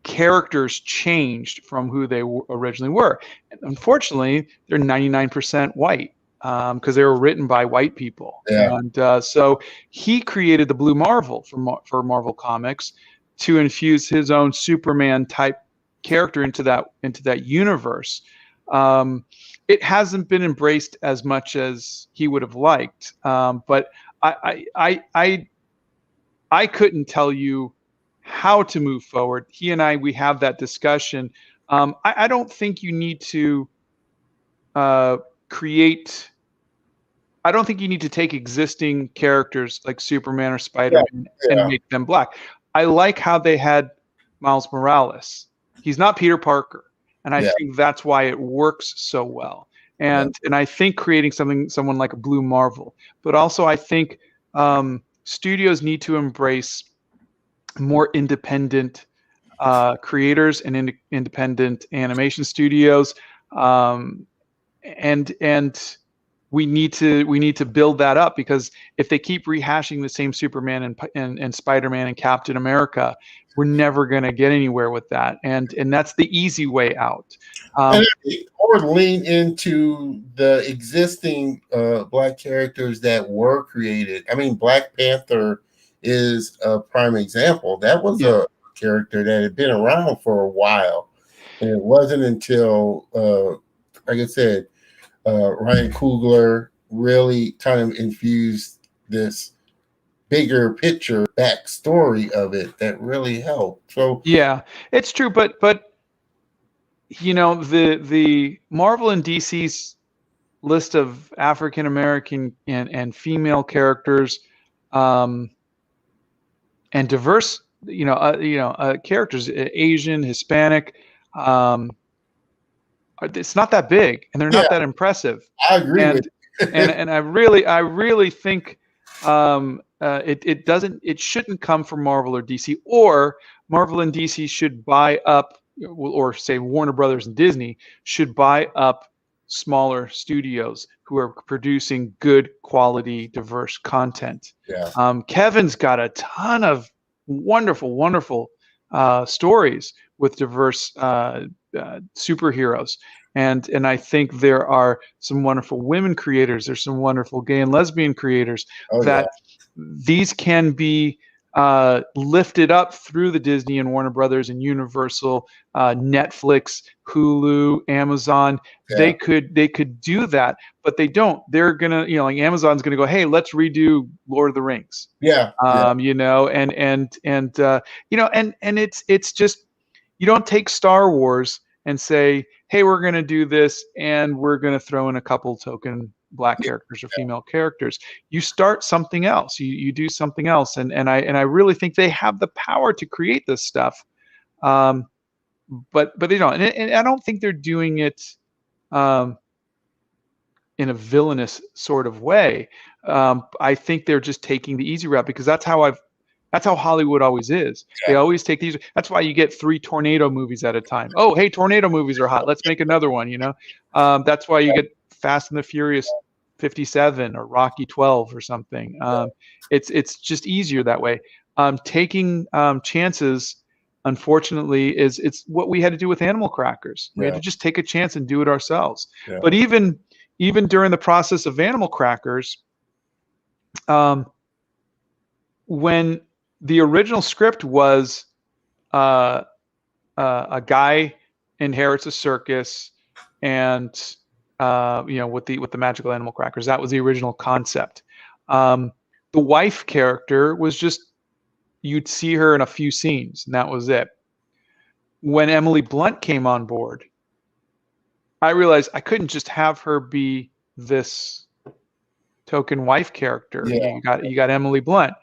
characters changed from who they originally were. And unfortunately, they're 99% white because they were written by white people. Yeah. And so he created the Blue Marvel for Marvel Comics to infuse his own Superman type character into that universe. It hasn't been embraced as much as he would have liked, but I couldn't tell you how to move forward. He and I, we have that discussion. I don't think you need to create. I don't think you need to take existing characters like Superman or Spider-Man and make them black. I like how they had Miles Morales. He's not Peter Parker. And I think that's why it works so well. And I think creating someone like a Blue Marvel, but also I think studios need to embrace more independent creators and independent animation studios, and we need to build that up, because if they keep rehashing the same Superman and Spider-Man and Captain America, we're never going to get anywhere with that. And that's the easy way out. Or lean into the existing Black characters that were created. I mean, Black Panther is a prime example. That was a character that had been around for a while. And it wasn't until, like I said, Ryan Coogler really kind of infused this bigger picture backstory of it that really helped. So yeah, it's true, but you know, the Marvel and DC's list of African American and female characters, and diverse, characters, Asian, Hispanic, it's not that big, and they're not that impressive. I agree with you. and I really think it shouldn't come from Marvel or DC, or Marvel and DC should buy up, or say Warner Brothers and Disney should buy up smaller studios who are producing good quality, diverse content. Yeah. Kevin's got a ton of wonderful stories with diverse superheroes. And I think there are some wonderful women creators. There's some wonderful gay and lesbian creators these can be lifted up through the Disney and Warner Brothers and Universal, Netflix, Hulu, Amazon. Yeah. They could do that, but they don't. They're gonna, like Amazon's gonna go, hey, let's redo Lord of the Rings. Yeah. And it's just, you don't take Star Wars and say, hey, we're gonna do this and we're gonna throw in a couple token Black characters or female characters. You start something else. You do something else, and I really think they have the power to create this stuff, but they don't. And I don't think they're doing it in a villainous sort of way. I think they're just taking the easy route, because that's how Hollywood always is. They always take these. That's why you get 3 tornado movies at a time. Oh, hey, tornado movies are hot. Let's make another one. That's why you get Fast and the Furious 57 or Rocky 12 or something. It's just easier that way. Taking chances, unfortunately, it's what we had to do with Animal Crackers. We had to just take a chance and do it ourselves. Yeah. But even during the process of Animal Crackers, when the original script was a guy inherits a circus and with the magical animal crackers. That was the original concept. The wife character was just, you'd see her in a few scenes, and that was it. When Emily Blunt came on board, I realized I couldn't just have her be this token wife character. Yeah. You got Emily Blunt.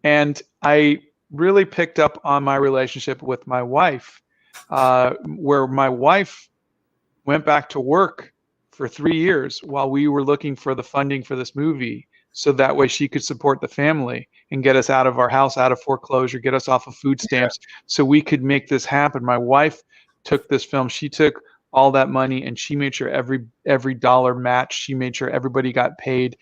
And I really picked up on my relationship with my wife, where my wife went back to work for 3 years while we were looking for the funding for this movie, so that way she could support the family and get us out of our house, out of foreclosure, get us off of food stamps, so we could make this happen. My wife took this film. She took all that money and she made sure every dollar matched. She made sure everybody got paid.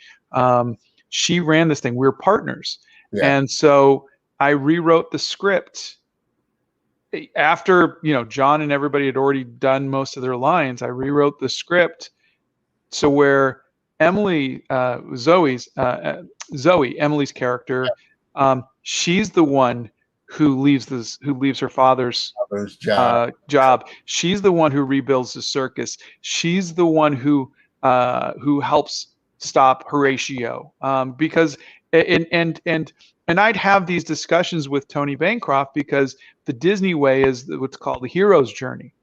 She ran this thing. We were partners. Yeah. And so I rewrote the script after, John and everybody had already done most of their lines. I rewrote the script so where Emily, Zoe, Emily's character, she's the one who leaves her father's job. She's the one who rebuilds the circus. She's the one who helps stop Horatio, because and I'd have these discussions with Tony Bancroft, because the Disney way is what's called the hero's journey.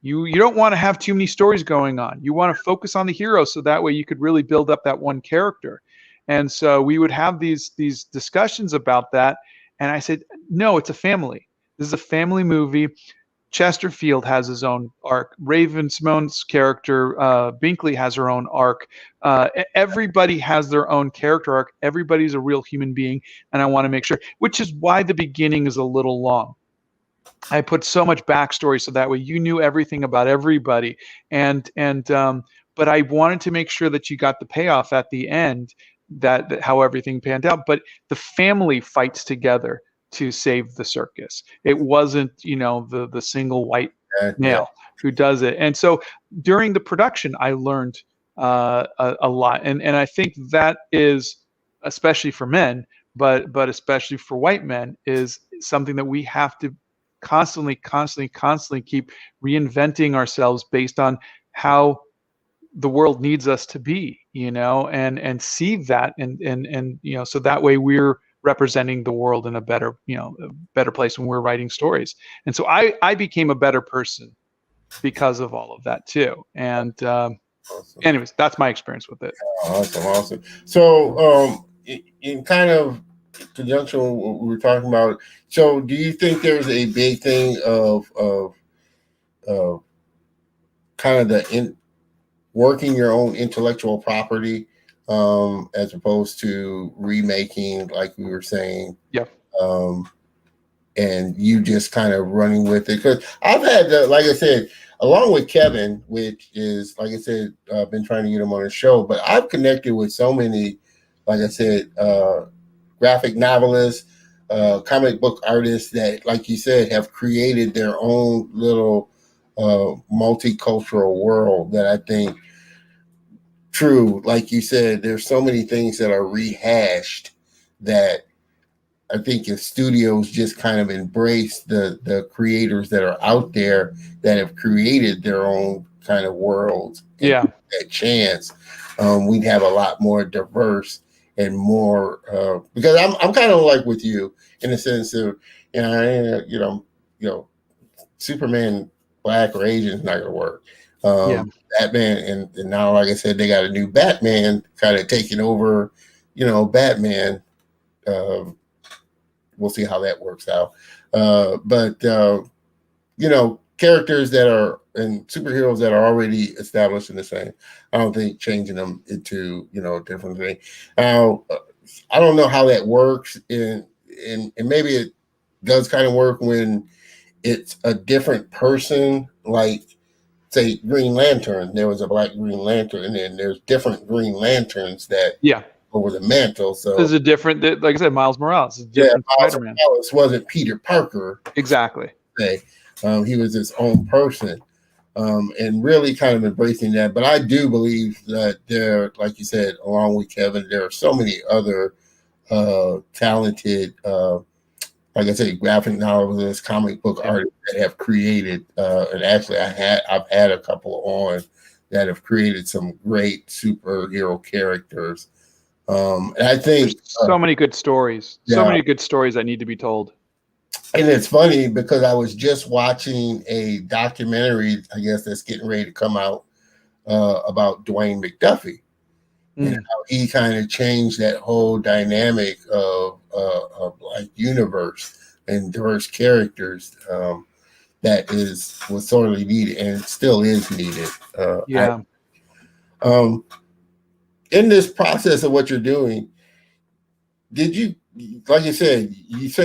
You don't want to have too many stories going on. You want to focus on the hero, so that way you could really build up that one character. And so we would have these discussions about that. And I said, no, it's a family. This is a family movie. Chesterfield has his own arc. Raven Simone's character, Binkley, has her own arc. Everybody has their own character arc. Everybody's a real human being. And I want to make sure, which is why the beginning is a little long. I put so much backstory so that way you knew everything about everybody. And but I wanted to make sure that you got the payoff at the end, that how everything panned out. But the family fights together to save the circus. It wasn't, the single white Yeah. male who does it. And so during the production, I learned a lot, and I think that is, especially for men, but especially for white men, is something that we have to constantly keep reinventing ourselves based on how the world needs us to be, and see that, and so that way we're representing the world in a better place when we're writing stories. And so I became a better person because of all of that too. And Awesome. anyways, that's my experience with it. Awesome. So, in kind of conjunction with what we were talking about, so do you think there's a big thing of kind of working your own intellectual property, as opposed to remaking, like we were saying? Yeah. And you just kind of running with it? Because I've had, like I said, along with Kevin, which is, like I said, I've been trying to get him on the show, but I've connected with so many, like I said, graphic novelists, comic book artists that, like you said, have created their own little multicultural world that I think, true, like you said, there's so many things that are rehashed that I think if studios just kind of embrace the creators that are out there that have created their own kind of worlds, Yeah, that chance, we'd have a lot more diverse and more, because I'm kind of like with you in the sense of, Superman black or Asian is not gonna work. Batman, and now, like I said, they got a new Batman kind of taking over, Batman. We'll see how that works out. But characters that are, and superheroes that are already established in the same, I don't think changing them into, a different thing. Now, I don't know how that works, and maybe it does kind of work when it's a different person, like, say, Green Lantern. There was a black Green Lantern, and then there's different Green Lanterns that over the mantle. So there's a different, like I said, Miles Morales is different. Miles Spider-Man Morales wasn't Peter Parker. Exactly. He was his own person, and really kind of embracing that. But I do believe that there, like you said, along with Kevin, there are so many other talented, like I said, graphic novelists, comic book artists that have created, and actually I've had a couple on that have created some great superhero characters. And I think so many good stories, so many good stories that need to be told. And it's funny because I was just watching a documentary, I guess, that's getting ready to come out, about Dwayne McDuffie and how he kind of changed that whole dynamic of like universe and diverse characters, that was sorely needed and still is needed. In this process of what you're doing, did you, like you said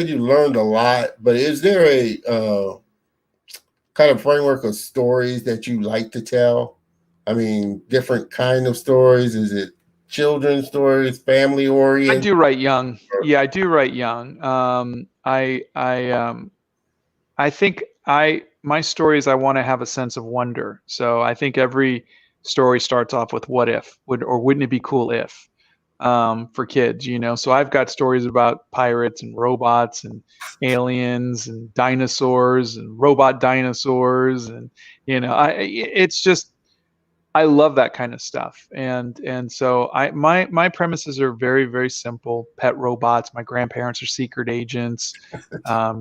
you learned a lot, but is there a kind of framework of stories that you like to tell? I mean, different kind of stories. Is it children's stories, family oriented? I do write young. Yeah, I do write young. I think my stories, I want to have a sense of wonder. So I think every story starts off with what if, wouldn't it be cool if, for kids, So I've got stories about pirates and robots and aliens and dinosaurs and robot dinosaurs, and it's just, I love that kind of stuff. And so my premises are very, very simple. Pet robots. My grandparents are secret agents.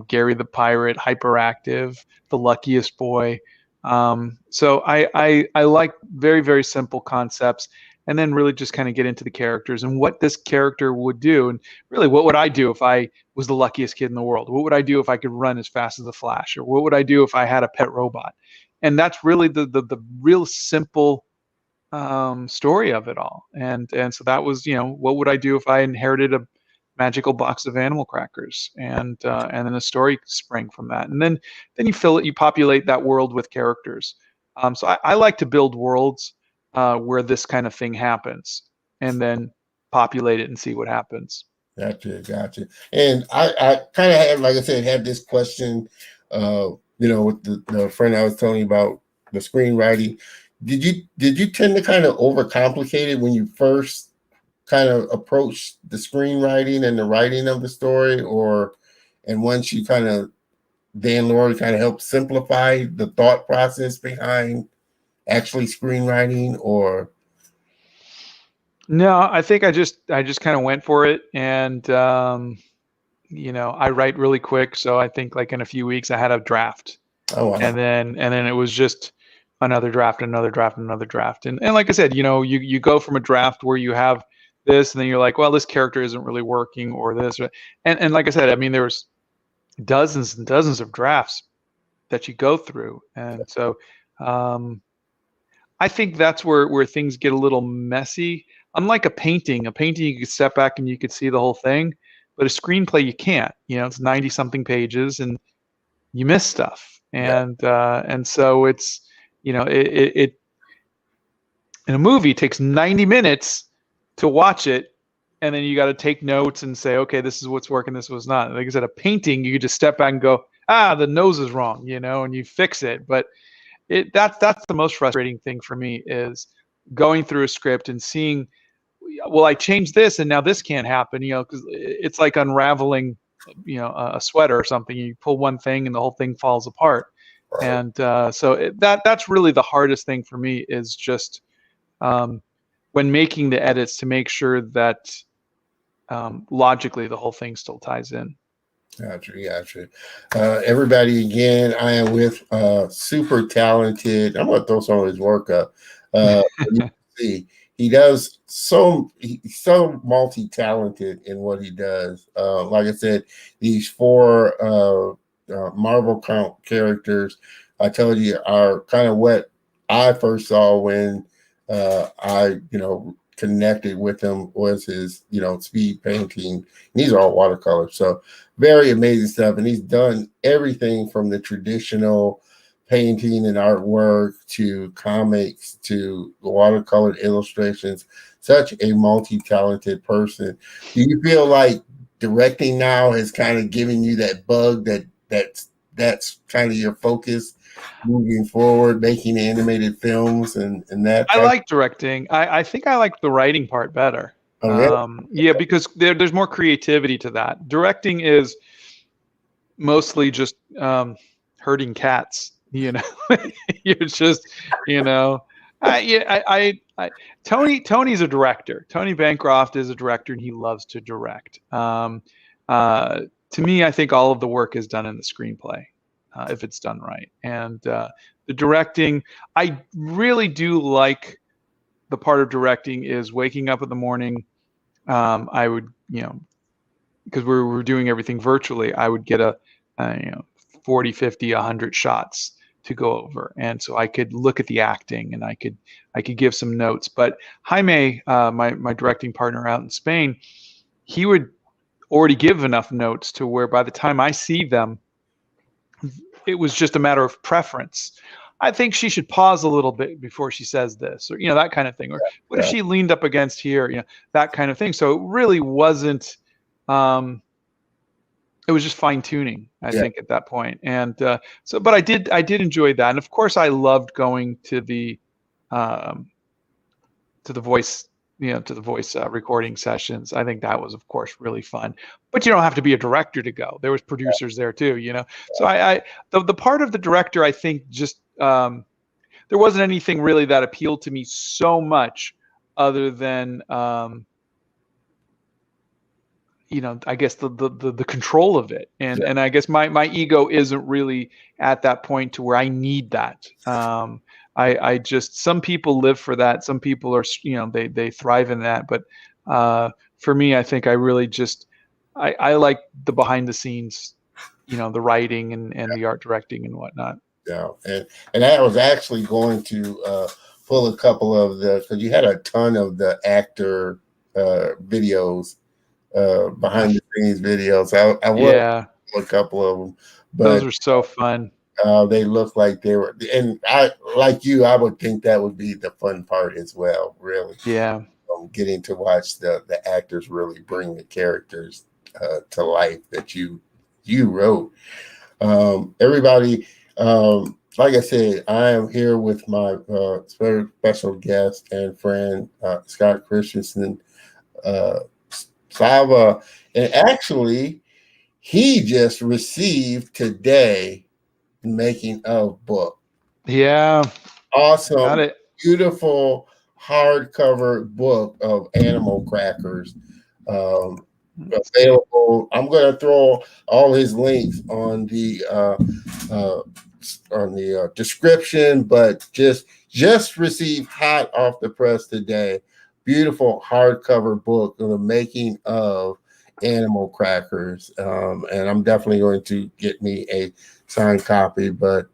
Gary the pirate, hyperactive, the luckiest boy. So I like very, very simple concepts, and then really just kind of get into the characters and what this character would do. And really, what would I do if I was the luckiest kid in the world? What would I do if I could run as fast as the Flash? Or what would I do if I had a pet robot? And that's really the real simple story of it all. And so that was, what would I do if I inherited a magical box of animal crackers, and then a story sprang from that. And then you fill it, you populate that world with characters. So I like to build worlds. where this kind of thing happens, and then populate it and see what happens. Gotcha. And I kind of had, like I said, had this question, with the friend I was telling you about the screenwriting. Did you tend to kind of overcomplicate it when you first kind of approached the screenwriting and the writing of the story, and once you kind of, Dan Lori kind of helped simplify the thought process behind actually screenwriting, or? No, I think I just kind of went for it, and I write really quick, so I think like in a few weeks I had a draft. Oh, wow. And then it was just another draft, another draft, another draft, and like I said, you go from a draft where you have this, and then you're like, well, this character isn't really working, or this, and like I said, I mean, there's dozens and dozens of drafts that you go through, and so I think that's where things get a little messy. Unlike a painting you could step back and you could see the whole thing, but a screenplay you can't. It's 90 something pages and you miss stuff, and so it's it in a movie it takes 90 minutes to watch it, and then you got to take notes and say, okay, this is what's working, this was not. Like I said, a painting, you could just step back and go, the nose is wrong, and you fix it. But that's the most frustrating thing for me, is going through a script and seeing, well, I changed this and now this can't happen, because it's like unraveling, a sweater or something. You pull one thing and the whole thing falls apart. Right. And so that's really the hardest thing for me, is just when making the edits, to make sure that logically the whole thing still ties in. Gotcha. Everybody, again, I am with super talented. I'm gonna throw some of his work up. You see, he's so multi-talented in what he does. Like I said, these 4 Marvel characters, I told you, are kind of what I first saw when I connected with him, was his speed painting. And these are all watercolors, so very amazing stuff. And he's done everything from the traditional painting and artwork to comics to watercolor illustrations. Such a multi-talented person. Do you feel like directing now has kind of given you that bug that's kind of your focus moving forward, making animated films and that? I like directing. I think I like the writing part better. Oh, really? Yeah, because there's more creativity to that. Directing is mostly just herding cats. You're just, Tony's a director. Tony Bancroft is a director, and he loves to direct. To me, I think all of the work is done in the screenplay, if it's done right. And the directing, I really do like the part of directing is waking up in the morning. I would, because we're doing everything virtually, I would get 40, 50, 100 shots to go over, and so I could look at the acting, and I could give some notes. But Jaime, my directing partner out in Spain, he would already give enough notes to where by the time I see them, it was just a matter of preference. I think she should pause a little bit before she says this, or that kind of thing. Or what if she leaned up against here, that kind of thing. So it really wasn't. It was just fine tuning, I think, at that point. And but I did enjoy that, and of course I loved going to the voice. To the voice recording sessions. I think that was, of course, really fun. But you don't have to be a director to go. There was producers there too, So the part of the director, I think, just there wasn't anything really that appealed to me so much, other than I guess the control of it, and I guess my ego isn't really at that point to where I need that. I just, some people live for that. Some people are, they thrive in that. But for me, I think I really just, I like the behind the scenes, the writing and the art directing and whatnot. Yeah. And I was actually going to pull a couple of because you had a ton of the actor videos, behind the scenes videos. I will a couple of them. But those are so fun. They look like they were, and I like you. I would think that would be the fun part as well. Really, Yeah. getting to watch the actors really bring the characters to life that you wrote. Everybody, like I said, I am here with my very special guest and friend, Scott Christian Sava, and actually, he just received today making of book. Yeah. Got Awesome, it. beautiful hardcover book of animal crackers. Available. I'm going to throw all his links on the description, but just received hot off the press today. Beautiful hardcover book of the making of animal crackers, and I'm definitely going to get me a signed copy, but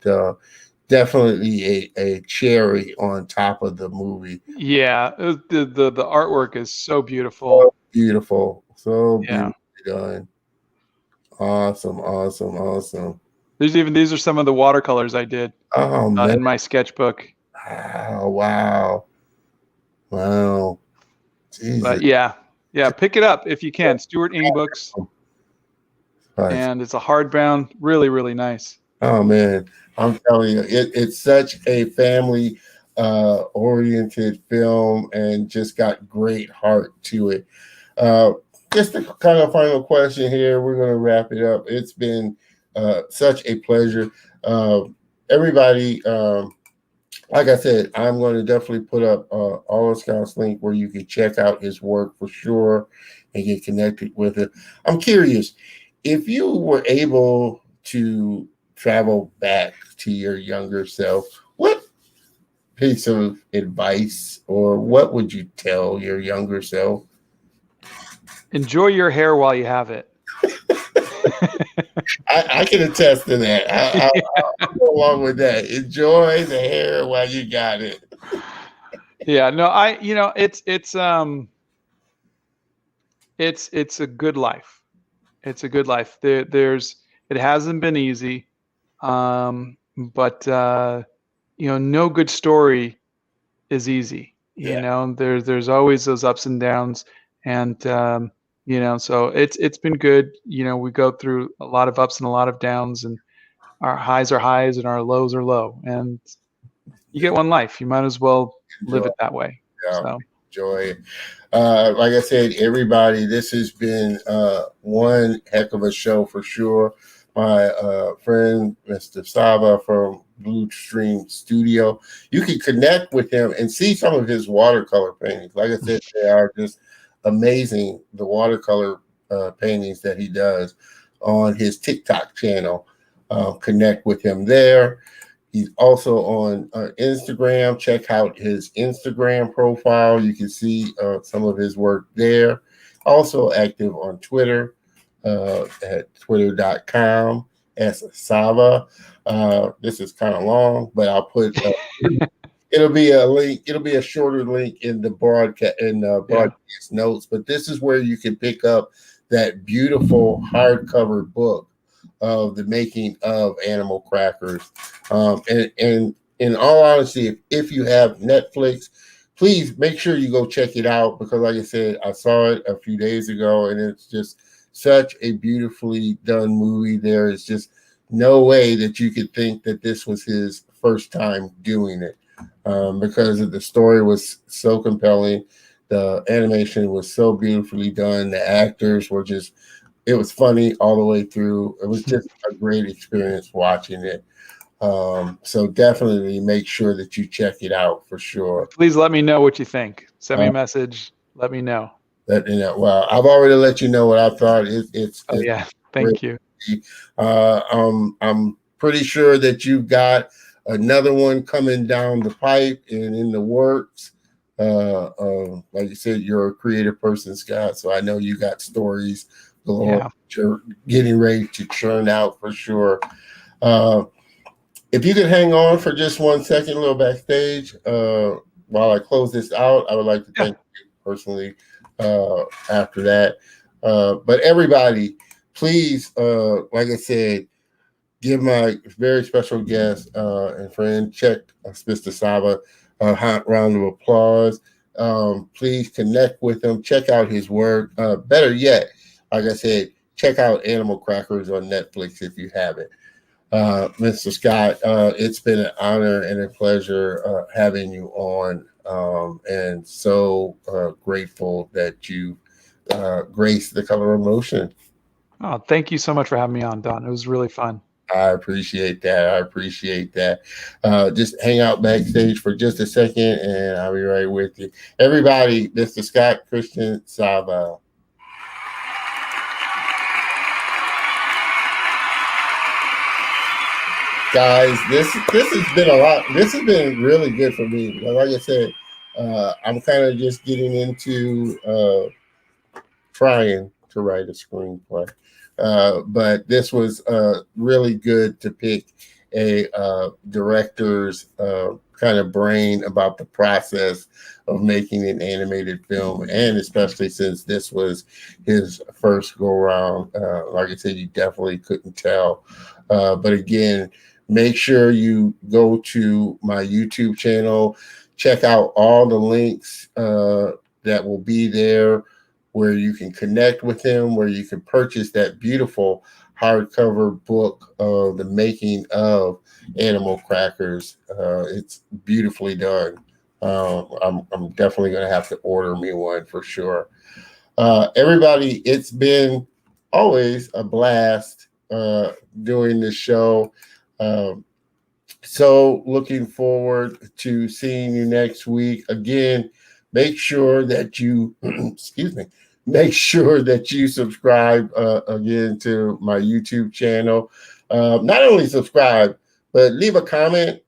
definitely a cherry on top of the movie. Yeah. The artwork is so beautiful. So beautiful, so Yeah. beautifully done. Awesome. These are some of the watercolors I did Oh man! in my sketchbook. Wow. Jesus. But yeah, pick it up if you can. Stuart Ing Books, Right. and it's a hardbound, really, really nice. Oh man, I'm telling you, it's such a family oriented film and just got great heart to it. Just a kind of final question here. We're going to wrap it up. It's been such a pleasure. Everybody, like I said, I'm going to definitely put up all of Scott's link where you can check out his work for sure and get connected with it. I'm curious, if you were able to travel back to your younger self, what piece of advice or what would you tell your younger self? Enjoy your hair while you have it. I can attest to that. I'll go along with that. Enjoy the hair while you got it. Yeah, no, it's a good life. It's a good life. It hasn't been easy, but no good story is easy. Yeah. You know, there's always those ups and downs, and so it's been good. We go through a lot of ups and a lot of downs, and our highs are highs and our lows are low. And you get one life. You might as well live it that way. Yeah. So Enjoy it. Like I said, everybody, this has been one heck of a show for sure. My friend, Mr. Sava from Blue Stream Studio. You can connect with him and see some of his watercolor paintings. Like I said, they are just amazing, the watercolor paintings that he does on his TikTok channel. Connect with him there. He's also on Instagram. Check out his Instagram profile. You can see some of his work there. Also active on Twitter at twitter.com as Sava. This is kind of long, but I'll put it'll be a link. It'll be a shorter link in the broadcast notes. But this is where you can pick up that beautiful hardcover book of the making of animal crackers. And in all honesty, if you have Netflix, please make sure you go check it out, because like I said, I saw it a few days ago and it's just such a beautifully done movie. There is just no way that you could think that this was his first time doing it, because the story was so compelling. The animation was so beautifully done. The actors were just, it was funny all the way through. It was just a great experience watching it. So definitely make sure that you check it out for sure. Please let me know what you think. Send me a message. Let me know. Well, I've already let you know what I thought. Thank you. I'm pretty sure that you've got another one coming down the pipe and in the works. Like you said, you're a creative person, Scott, so I know you got stories that you're getting ready to churn out for sure. If you could hang on for just 1 second, a little backstage, while I close this out, I would like to thank you personally after that. But everybody, please, like I said, give my very special guest and friend, check Mr. Sava, a hot round of applause. Please connect with him. Check out his work. Better yet, like I said, check out Animal Crackers on Netflix if you haven't. Mr. Scott, it's been an honor and a pleasure having you on, and so grateful that you graced the Color of Motion. Oh, thank you so much for having me on, Don. It was really fun. I appreciate that. Just hang out backstage for just a second, and I'll be right with you. Everybody, Mr. Scott Christian Sava. Guys, this has been a lot. This has been really good for me. Like I said, I'm kind of just getting into trying to write a screenplay. But this was really good to pick a director's kind of brain about the process of making an animated film, and especially since this was his first go around. Like I said, you definitely couldn't tell. But again, make sure you go to my YouTube channel, check out all the links that will be there, where you can connect with him, where you can purchase that beautiful hardcover book of the making of Animal Crackers. It's beautifully done. I'm definitely going to have to order me one for sure. Everybody, it's been always a blast doing this show. So looking forward to seeing you next week. Again, make sure that you, excuse me, make sure that you subscribe again to my YouTube channel. Not only subscribe, but leave a comment,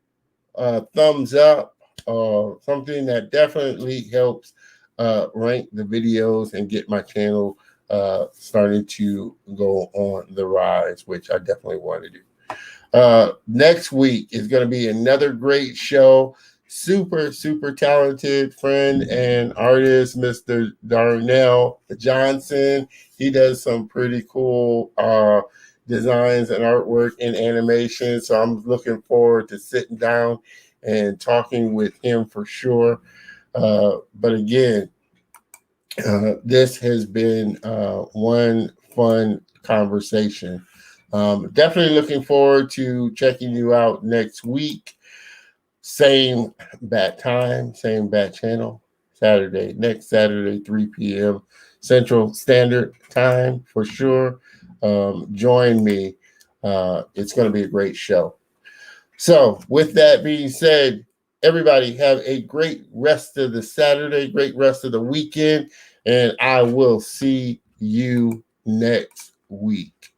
thumbs up, something that definitely helps rank the videos and get my channel starting to go on the rise, which I definitely want to do. Next week is going to be another great show. Super talented friend and artist, Mr. Darnell Johnson. He does some pretty cool designs and artwork in animation. So I'm looking forward to sitting down and talking with him for sure. But again, this has been one fun conversation. Definitely looking forward to checking you out next week. Same bat time, same bat channel, next Saturday, 3 p.m. Central Standard Time for sure. Join me. It's going to be a great show. So with that being said, everybody have a great rest of the Saturday, great rest of the weekend, and I will see you next week.